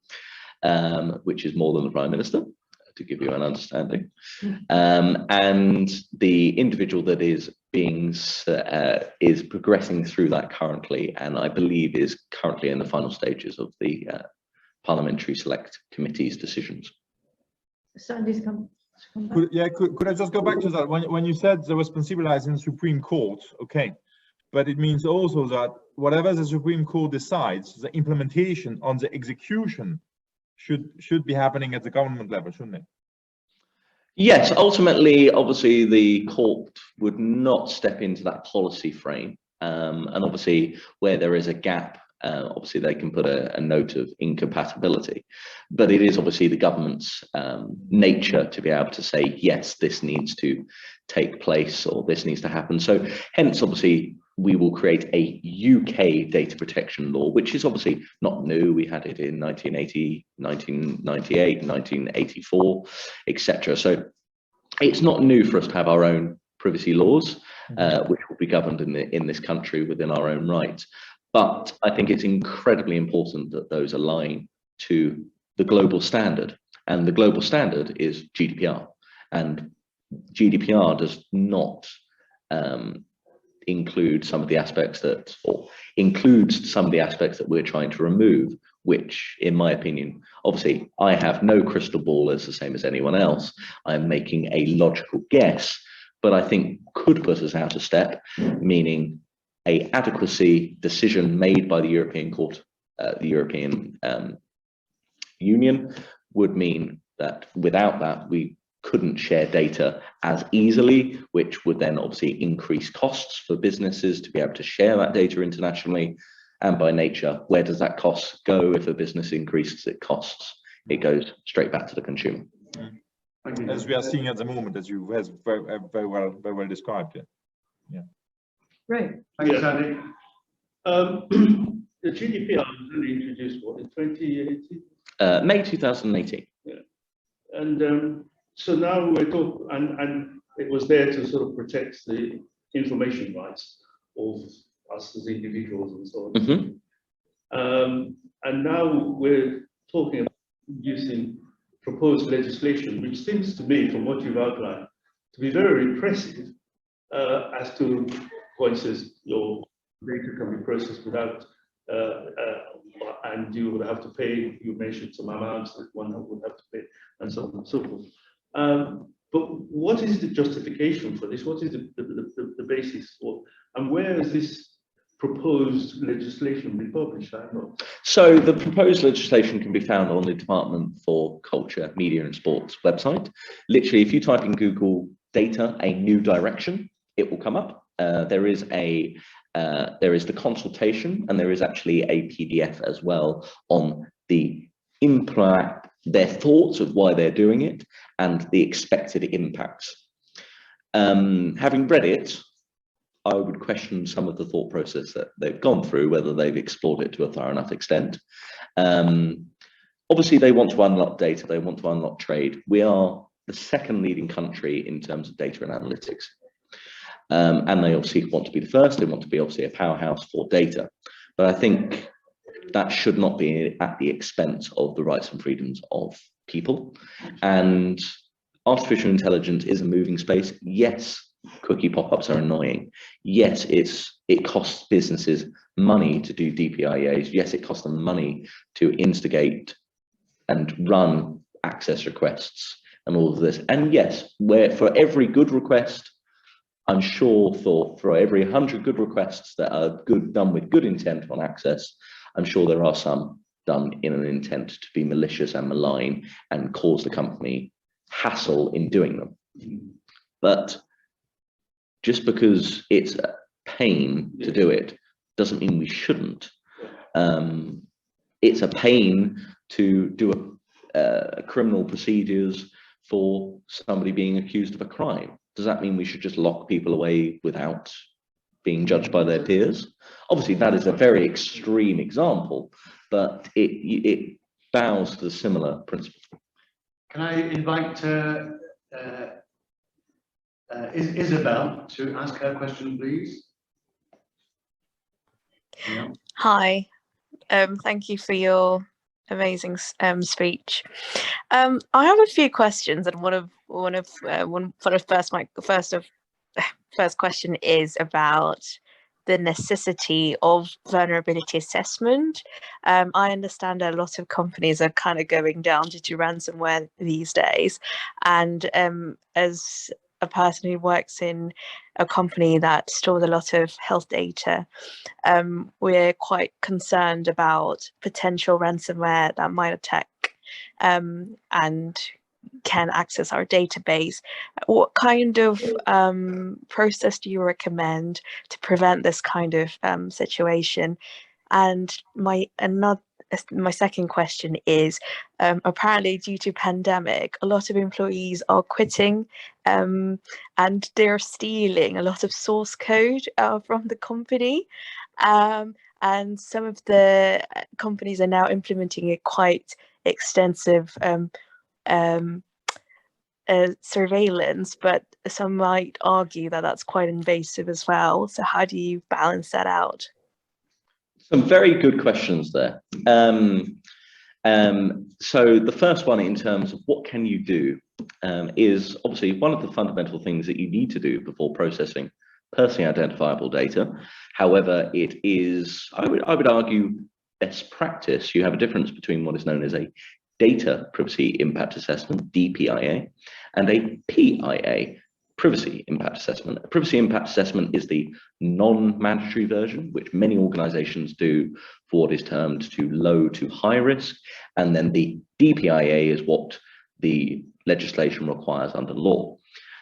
which is more than the Prime Minister, to give you an understanding. And the individual that is progressing through that currently, and I believe is currently in the final stages of the Parliamentary Select Committee's decisions. Sandy's come back. Could I just go back to that? When you said the responsibility lies in the Supreme Court, okay, but it means also that whatever the Supreme Court decides, the implementation on the execution should be happening at the government level, shouldn't it? Yes, ultimately, obviously, the court would not step into that policy frame. And obviously, where there is a gap, obviously, they can put a note of incompatibility. But it is obviously the government's nature to be able to say, yes, this needs to take place or this needs to happen. So hence, obviously, we will create a UK data protection law, which is obviously not new. We had it in 1980, 1998, 1984, etc. So it's not new for us to have our own privacy laws, which will be governed in this country within our own right. But I think it's incredibly important that those align to the global standard. And the global standard is GDPR. And GDPR does not includes some of the aspects that we're trying to remove, which, in my opinion, obviously, I have no crystal ball as the same as anyone else. I'm making a logical guess, but I think could put us out of step, meaning a adequacy decision made by the European Court, the European Union, would mean that without that, we couldn't share data as easily, which would then obviously increase costs for businesses to be able to share that data internationally. And by nature, where does that cost go if a business increases its costs? It goes straight back to the consumer. As we are seeing at the moment, as you have very well described it. Yeah. Right. Thank you, Sandy. The GDPR was only introduced, what, in 2018? May 2018. Yeah. And so now we're talking, and it was there to sort of protect the information rights of us as individuals and so on. And now we're talking about using proposed legislation, which seems to me, from what you've outlined, to be very repressive as to, for instance, your data can be processed without, and you would have to pay, you mentioned some amounts that one would have to pay, and so on and so forth. But what is the justification for this? What is the basis for, and where is this proposed legislation be published? I don't know. So the proposed legislation can be found on the Department for Culture, Media and Sports website. Literally, if you type in Google data, a new direction, it will come up. There is the consultation, and there is actually a PDF as well on the impact, their thoughts of why they're doing it, and the expected impacts. Having read it, I would question some of the thought process that they've gone through, whether they've explored it to a thorough enough extent. Obviously, they want to unlock data, they want to unlock trade. We are the second leading country in terms of data and analytics. And they obviously want to be the first, they want to be obviously a powerhouse for data. But I think that should not be at the expense of the rights and freedoms of people. And artificial intelligence is a moving space. Yes, cookie pop-ups are annoying. Yes, it costs businesses money to do DPIAs. Yes, it costs them money to instigate and run access requests and all of this. And yes, where for every good request, I'm sure for every 100 good requests that are done with good intent on access, I'm sure there are some done in an intent to be malicious and malign and cause the company hassle in doing them. But just because it's a pain to do it doesn't mean we shouldn't. It's a pain to do criminal procedures for somebody being accused of a crime. Does that mean we should just lock people away without being judged by their peers? Obviously, that is a very extreme example, but it bows to the similar principle. Can I invite Isabel to ask her question, please? Yeah. Hi, thank you for your amazing speech. I have a few questions, and first question is about the necessity of vulnerability assessment. I understand that a lot of companies are kind of going down to ransomware these days, and as a person who works in a company that stores a lot of health data, we're quite concerned about potential ransomware that might attack and can access our database. What kind of process do you recommend to prevent this kind of situation? And my second question is, apparently due to pandemic, a lot of employees are quitting and they're stealing a lot of source code from the company. And some of the companies are now implementing a quite extensive surveillance, but some might argue that that's quite invasive as well. So how do you balance that out? Some very good questions there. So the first one, in terms of what can you do, is obviously one of the fundamental things that you need to do before processing personally identifiable data. However, it is, I would argue, best practice. You have a difference between what is known as a data privacy impact assessment, DPIA, and a PIA, privacy impact assessment. A privacy impact assessment is the non-mandatory version, which many organizations do for what is termed to low to high risk. And then the DPIA is what the legislation requires under law.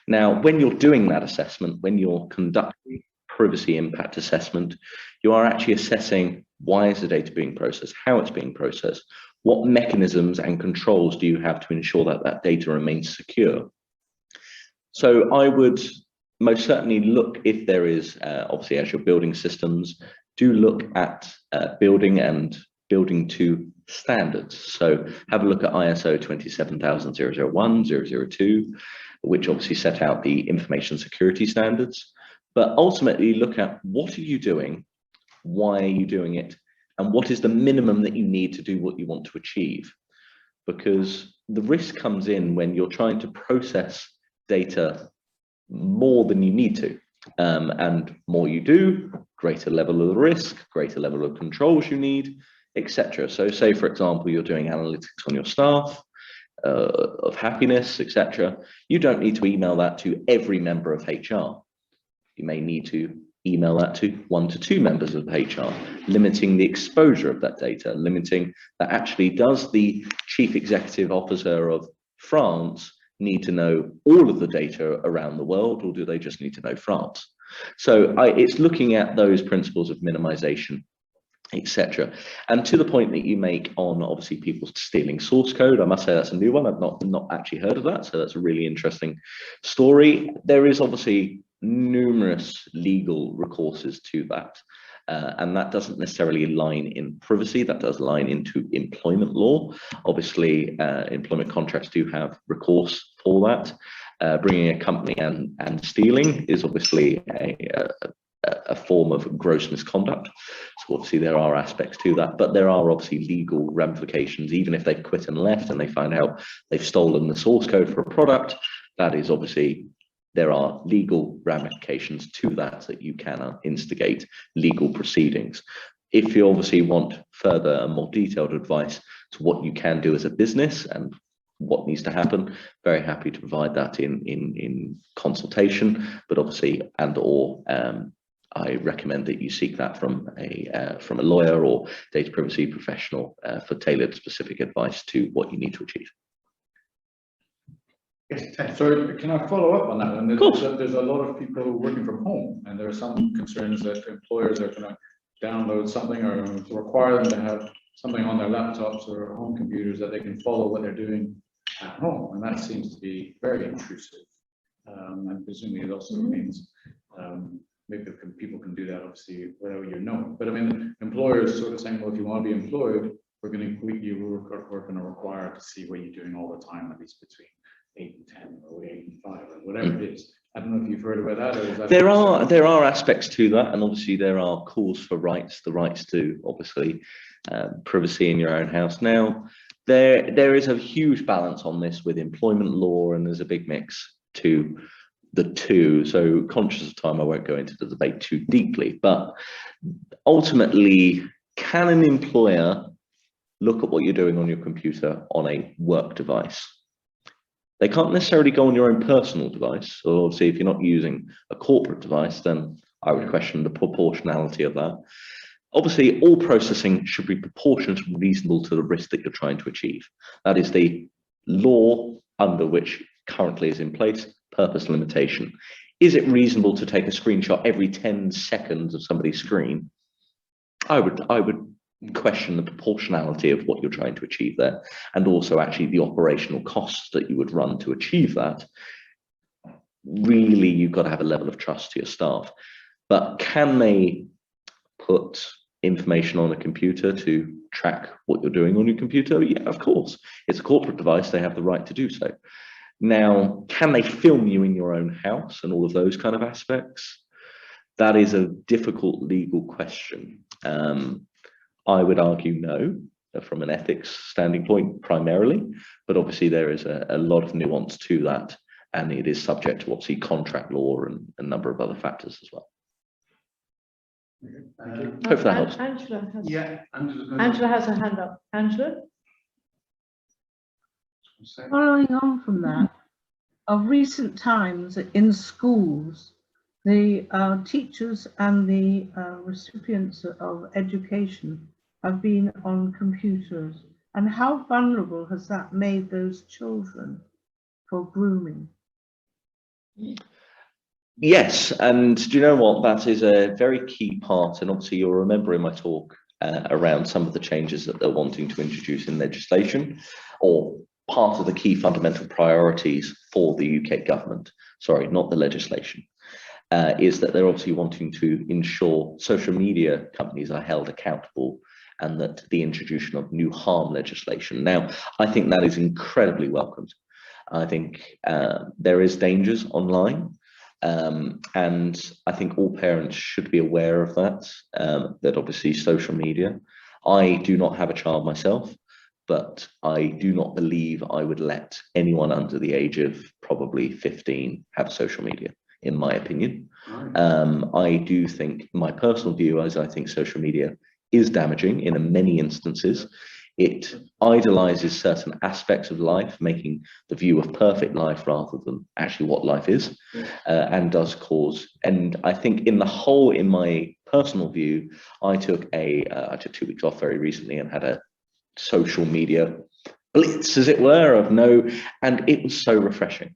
Now, when you're doing that assessment, when you're conducting privacy impact assessment, you are actually assessing why is the data being processed, how it's being processed, what mechanisms and controls do you have to ensure that that data remains secure. So I would most certainly look, if there is, obviously as you're building systems, do look at building to standards. So have a look at ISO 27001, 002, which obviously set out the information security standards. But ultimately look at what are you doing, why are you doing it, and what is the minimum that you need to do what you want to achieve. because the risk comes in when you're trying to process data more than you need to. And more you do, greater level of the risk, greater level of controls you need, etc. So say, for example, you're doing analytics on your staff, of happiness, etc. You don't need to email that to every member of HR. You may need to email that to 1 to 2 members of HR, limiting the exposure of that data, limiting that actually does the chief executive officer of France need to know all of the data around the world, or do they just need to know France? So it's looking at those principles of minimization, etc. And to the point that you make on obviously people stealing source code, I must say that's a new one. I've not actually heard of that, so that's a really interesting story. There is obviously numerous legal recourses to that, and that doesn't necessarily line in privacy, that does line into employment law. Obviously, employment contracts do have recourse for that. Bringing a company and stealing is obviously a form of gross misconduct. So obviously there are aspects to that, but there are obviously legal ramifications. Even if they've quit and left and they find out they've stolen the source code for a product, that is obviously, there are legal ramifications to that you can instigate legal proceedings. If you obviously want further and more detailed advice to what you can do as a business and what needs to happen, very happy to provide that in consultation, but obviously I recommend that you seek that from a lawyer or data privacy professional for tailored specific advice to what you need to achieve. So can I follow up on that? And there's a lot of people working from home, and there are some concerns that employers are going to download something or require them to have something on their laptops or home computers that they can follow what they're doing at home, and that seems to be very intrusive. And presumably it also means maybe people can do that obviously without you knowing. But I mean, employers sort of saying, well, if you want to be employed, we're going to require to see what you're doing all the time, at least between 8 and 10 or 8 and 5 or whatever it is. I don't know if you've heard about that, or is that there are aspects to that, and obviously there are calls for rights, the rights to obviously privacy in your own house. Now there is a huge balance on this with employment law, and there's a big mix to the two. So conscious of time, I won't go into the debate too deeply, but ultimately, can an employer look at what you're doing on your computer on a work device? They can't necessarily go on your own personal device. So obviously, if you're not using a corporate device, then I would question the proportionality of that. Obviously, all processing should be proportionate and reasonable to the risk that you're trying to achieve. That is the law under which currently is in place, purpose limitation. Is it reasonable to take a screenshot every 10 seconds of somebody's screen? I would question the proportionality of what you're trying to achieve there, and also actually the operational costs that you would run to achieve that. Really, you've got to have a level of trust to your staff. But can they put information on a computer to track what you're doing on your computer? Yeah, of course. It's a corporate device, they have the right to do so. Now, can they film you in your own house and all of those kind of aspects? That is a difficult legal question. I would argue no, from an ethics standing point primarily, but obviously there is a lot of nuance to that, and it is subject to obviously contract law and a number of other factors as well. Hope that helps. Angela has her hand up. Angela? Following on from that, of recent times in schools, the teachers and the recipients of education have been on computers. And how vulnerable has that made those children for grooming? Yes, and do you know what? That is a very key part, and obviously you'll remember in my talk around some of the changes that they're wanting to introduce in legislation, or part of the key fundamental priorities for the UK government, sorry, not the legislation, is that they're obviously wanting to ensure social media companies are held accountable, and that the introduction of new harm legislation. Now, I think that is incredibly welcomed. I think there is dangers online, and I think all parents should be aware of that, that obviously social media. I do not have a child myself, but I do not believe I would let anyone under the age of probably 15 have social media, in my opinion. I do think, my personal view is, I think social media is damaging in many instances. It idolizes certain aspects of life, making the view of perfect life rather than actually what life is, and does cause. And I think in my personal view, I took 2 weeks off very recently and had a social media blitz, as it were, and it was so refreshing.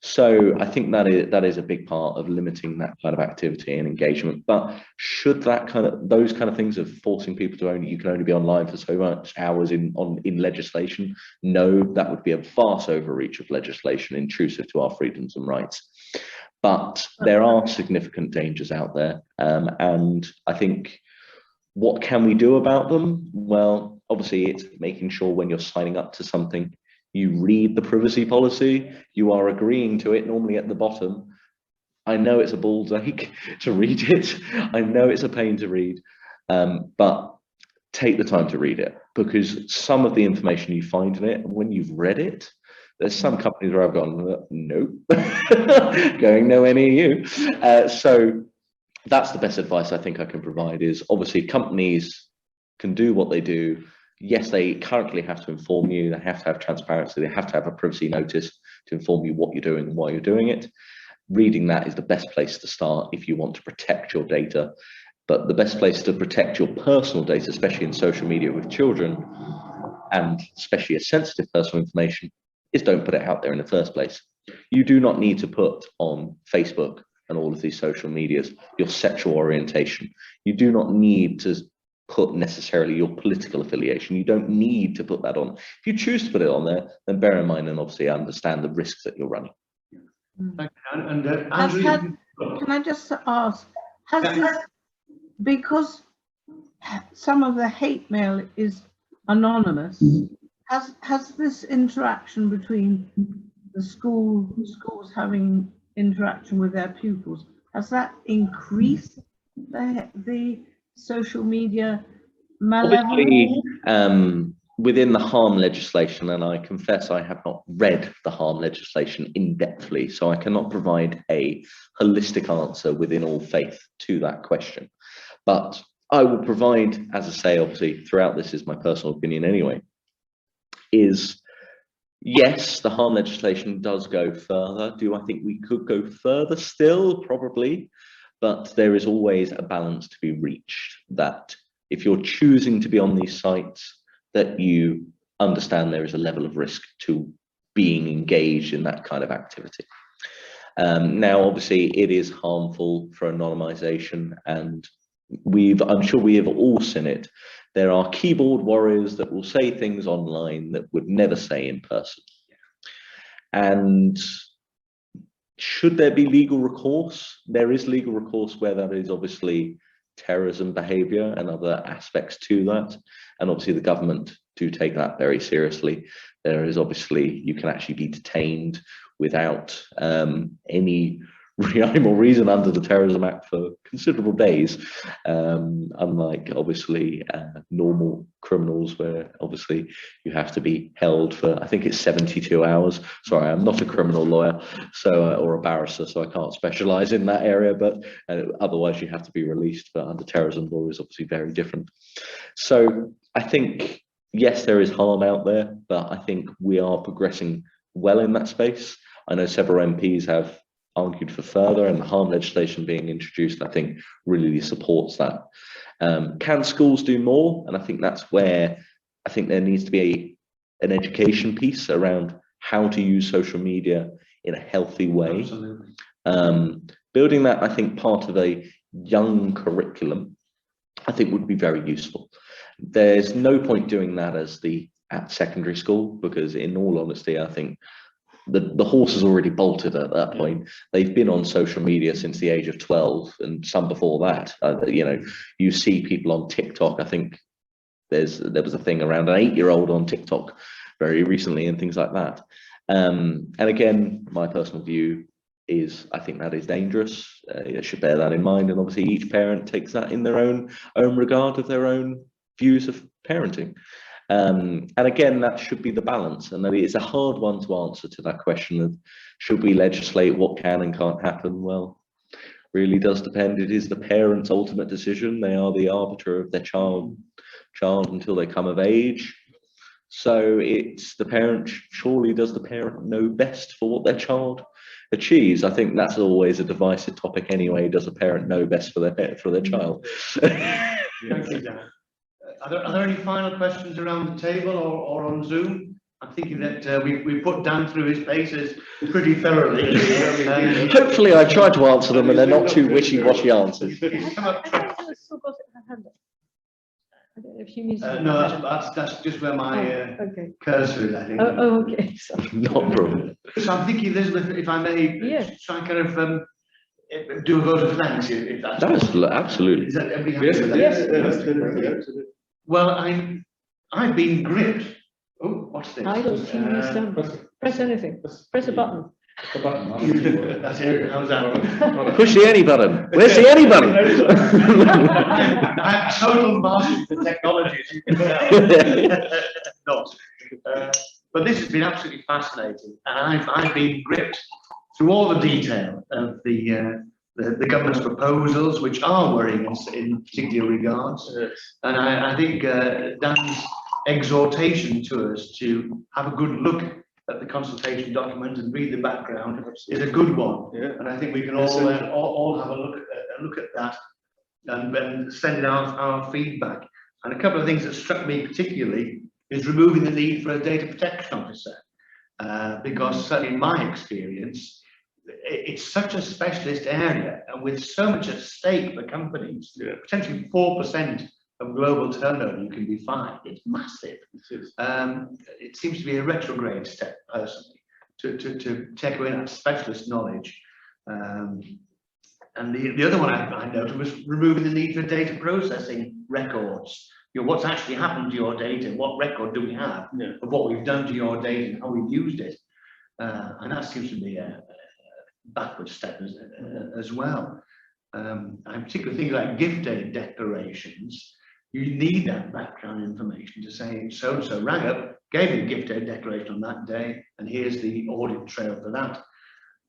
So I think that is a big part of limiting that kind of activity and engagement. But should those kind of things of forcing people to you can only be online for so much hours in legislation? No, that would be a vast overreach of legislation, intrusive to our freedoms and rights. But there are significant dangers out there, and I think, what can we do about them? Well, obviously, it's making sure when you're signing up to something, you read the privacy policy, you are agreeing to it, normally at the bottom. I know it's a ball's ache to read it. I know it's a pain to read, but take the time to read it, because some of the information you find in it, when you've read it, there's some companies where I've gone, nope, going nowhere near you. So that's the best advice I think I can provide, is obviously companies can do what they do. Yes, they currently have to inform you, they have to have transparency, they have to have a privacy notice to inform you what you're doing and why you're doing it. Reading that is the best place to start if you want to protect your data. But the best place to protect your personal data, especially in social media with children, and especially a sensitive personal information, is don't put it out there in the first place. You do not need to put on Facebook and all of these social medias your sexual orientation. You do not need to put necessarily your political affiliation. You don't need to put that on. If you choose to put it on there, then bear in mind and obviously understand the risks that you're running. Thank you. And Andrew, Can I just ask, has this, because some of the hate mail is anonymous, has this interaction between the schools having interaction with their pupils, has that increased the social media malevolence? Obviously, within the harm legislation, and I confess I have not read the harm legislation in-depthly, so I cannot provide a holistic answer within all faith to that question. But I will provide, as I say, obviously throughout this is my personal opinion anyway, is yes, the harm legislation does go further. Do I think we could go further still? Probably. But there is always a balance to be reached, that if you're choosing to be on these sites, that you understand there is a level of risk to being engaged in that kind of activity. Now, obviously, it is harmful for anonymization, and I'm sure we have all seen it. There are keyboard warriors that will say things online that would never say in person. And should there be legal recourse? There is legal recourse where that is obviously terrorism behavior and other aspects to that. And obviously the government do take that very seriously. There is obviously, you can actually be detained without any rhyme or reason under the Terrorism Act for considerable days, unlike obviously normal criminals where obviously you have to be held for, I think it's 72 hours. Sorry, I'm not a criminal lawyer, so or a barrister, so I can't specialize in that area, but otherwise you have to be released. But under terrorism law is obviously very different. So I think, yes, there is harm out there, but I think we are progressing well in that space. I know several MPs have argued for further, and the harm legislation being introduced, I think, really supports that. Can schools do more? And I think that's where I think there needs to be an education piece around how to use social media in a healthy way. Building that, I think, part of a young curriculum, I think would be very useful. There's no point doing that at secondary school, because in all honesty, I think the horse has already bolted at that point. They've been on social media since the age of 12 and some before that. You know, you see people on TikTok. I think there was a thing around an 8-year-old on TikTok very recently and things like that. And again, my personal view is I think that is dangerous. You should bear that in mind. And obviously each parent takes that in their own regard of their own views of parenting. And again, that should be the balance, and that it's a hard one to answer to that question of should we legislate what can and can't happen. Well, really does depend. It is the parent's ultimate decision. They are the arbiter of their child until they come of age. So it's the parent. Surely does the parent know best for what their child achieves? I think that's always a divisive topic anyway. Does a parent know best for their child? Thank you, Dan. Are there any final questions around the table or on Zoom? I'm thinking that we put Dan through his paces pretty thoroughly. Hopefully I tried to answer them and they're not too wishy-washy answers. He's come up. I don't know if you need No, that's just where my okay. cursor is, I think. Oh, okay. Sorry. Not a problem. So I'm thinking, Elizabeth, if I may, Yes. try and kind of do a vote of thanks, if that's That is possible. absolutely. Is that everybody happy Yes, with that? Yes. Well, I've been gripped. Oh, what's this? Idle TV stand. Press anything. Press a button. The button. That's it. How's that? Push the any button. Where's the any button? I'm total master of the technology, as you can tell. Not. But this has been absolutely fascinating, and I've been gripped through all the detail of the government's proposals, which are worrying in particular regards. Yes. And I think Dan's exhortation to us to have a good look at the consultation document and read the background is a good one. Yeah. And I think we can all have a look at that and send out our feedback. And a couple of things that struck me particularly is removing the need for a data protection officer, because certainly in my experience, it's such a specialist area, and with so much at stake for companies, potentially 4% of global turnover you can be fined. It's massive. It seems to be a retrograde step, personally, to take away that specialist knowledge. And the other one I noted was removing the need for data processing records. You know, what's actually happened to your data? What record do we have of what we've done to your data and how we've used it? And that seems to be a backward step as well. I'm particularly thinking about gift aid declarations. You need that background information to say so-and-so rang up, gave me a gift aid declaration on that day, and here's the audit trail for that.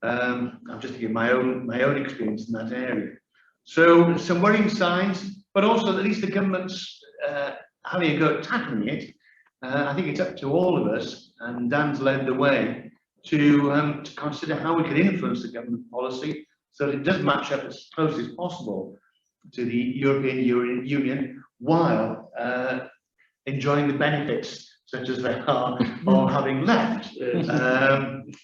I'm just thinking my own experience in that area. So some worrying signs, but also at least the government's having a go at tackling it. I think it's up to all of us, and Dan's led the way to consider how we can influence the government policy so that it does match up as closely as possible to the European Union while enjoying the benefits such as they are of having left. And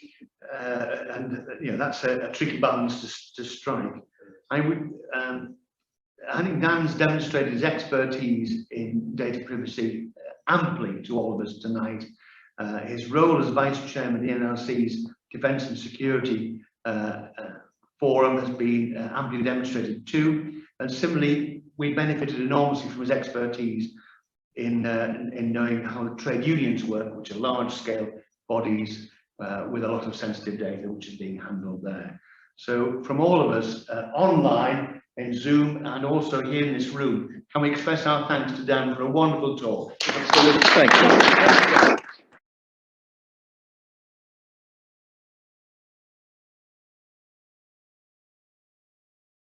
you know, that's a tricky balance to strike. I think Dan's demonstrated his expertise in data privacy amply to all of us tonight. His role as Vice Chairman of the NLC's Defence and Security Forum has been amply demonstrated too. And similarly, we benefited enormously from his expertise in knowing how the trade unions work, which are large-scale bodies with a lot of sensitive data, which is being handled there. So from all of us online, in Zoom, and also here in this room, can we express our thanks to Dan for a wonderful talk? Thank you.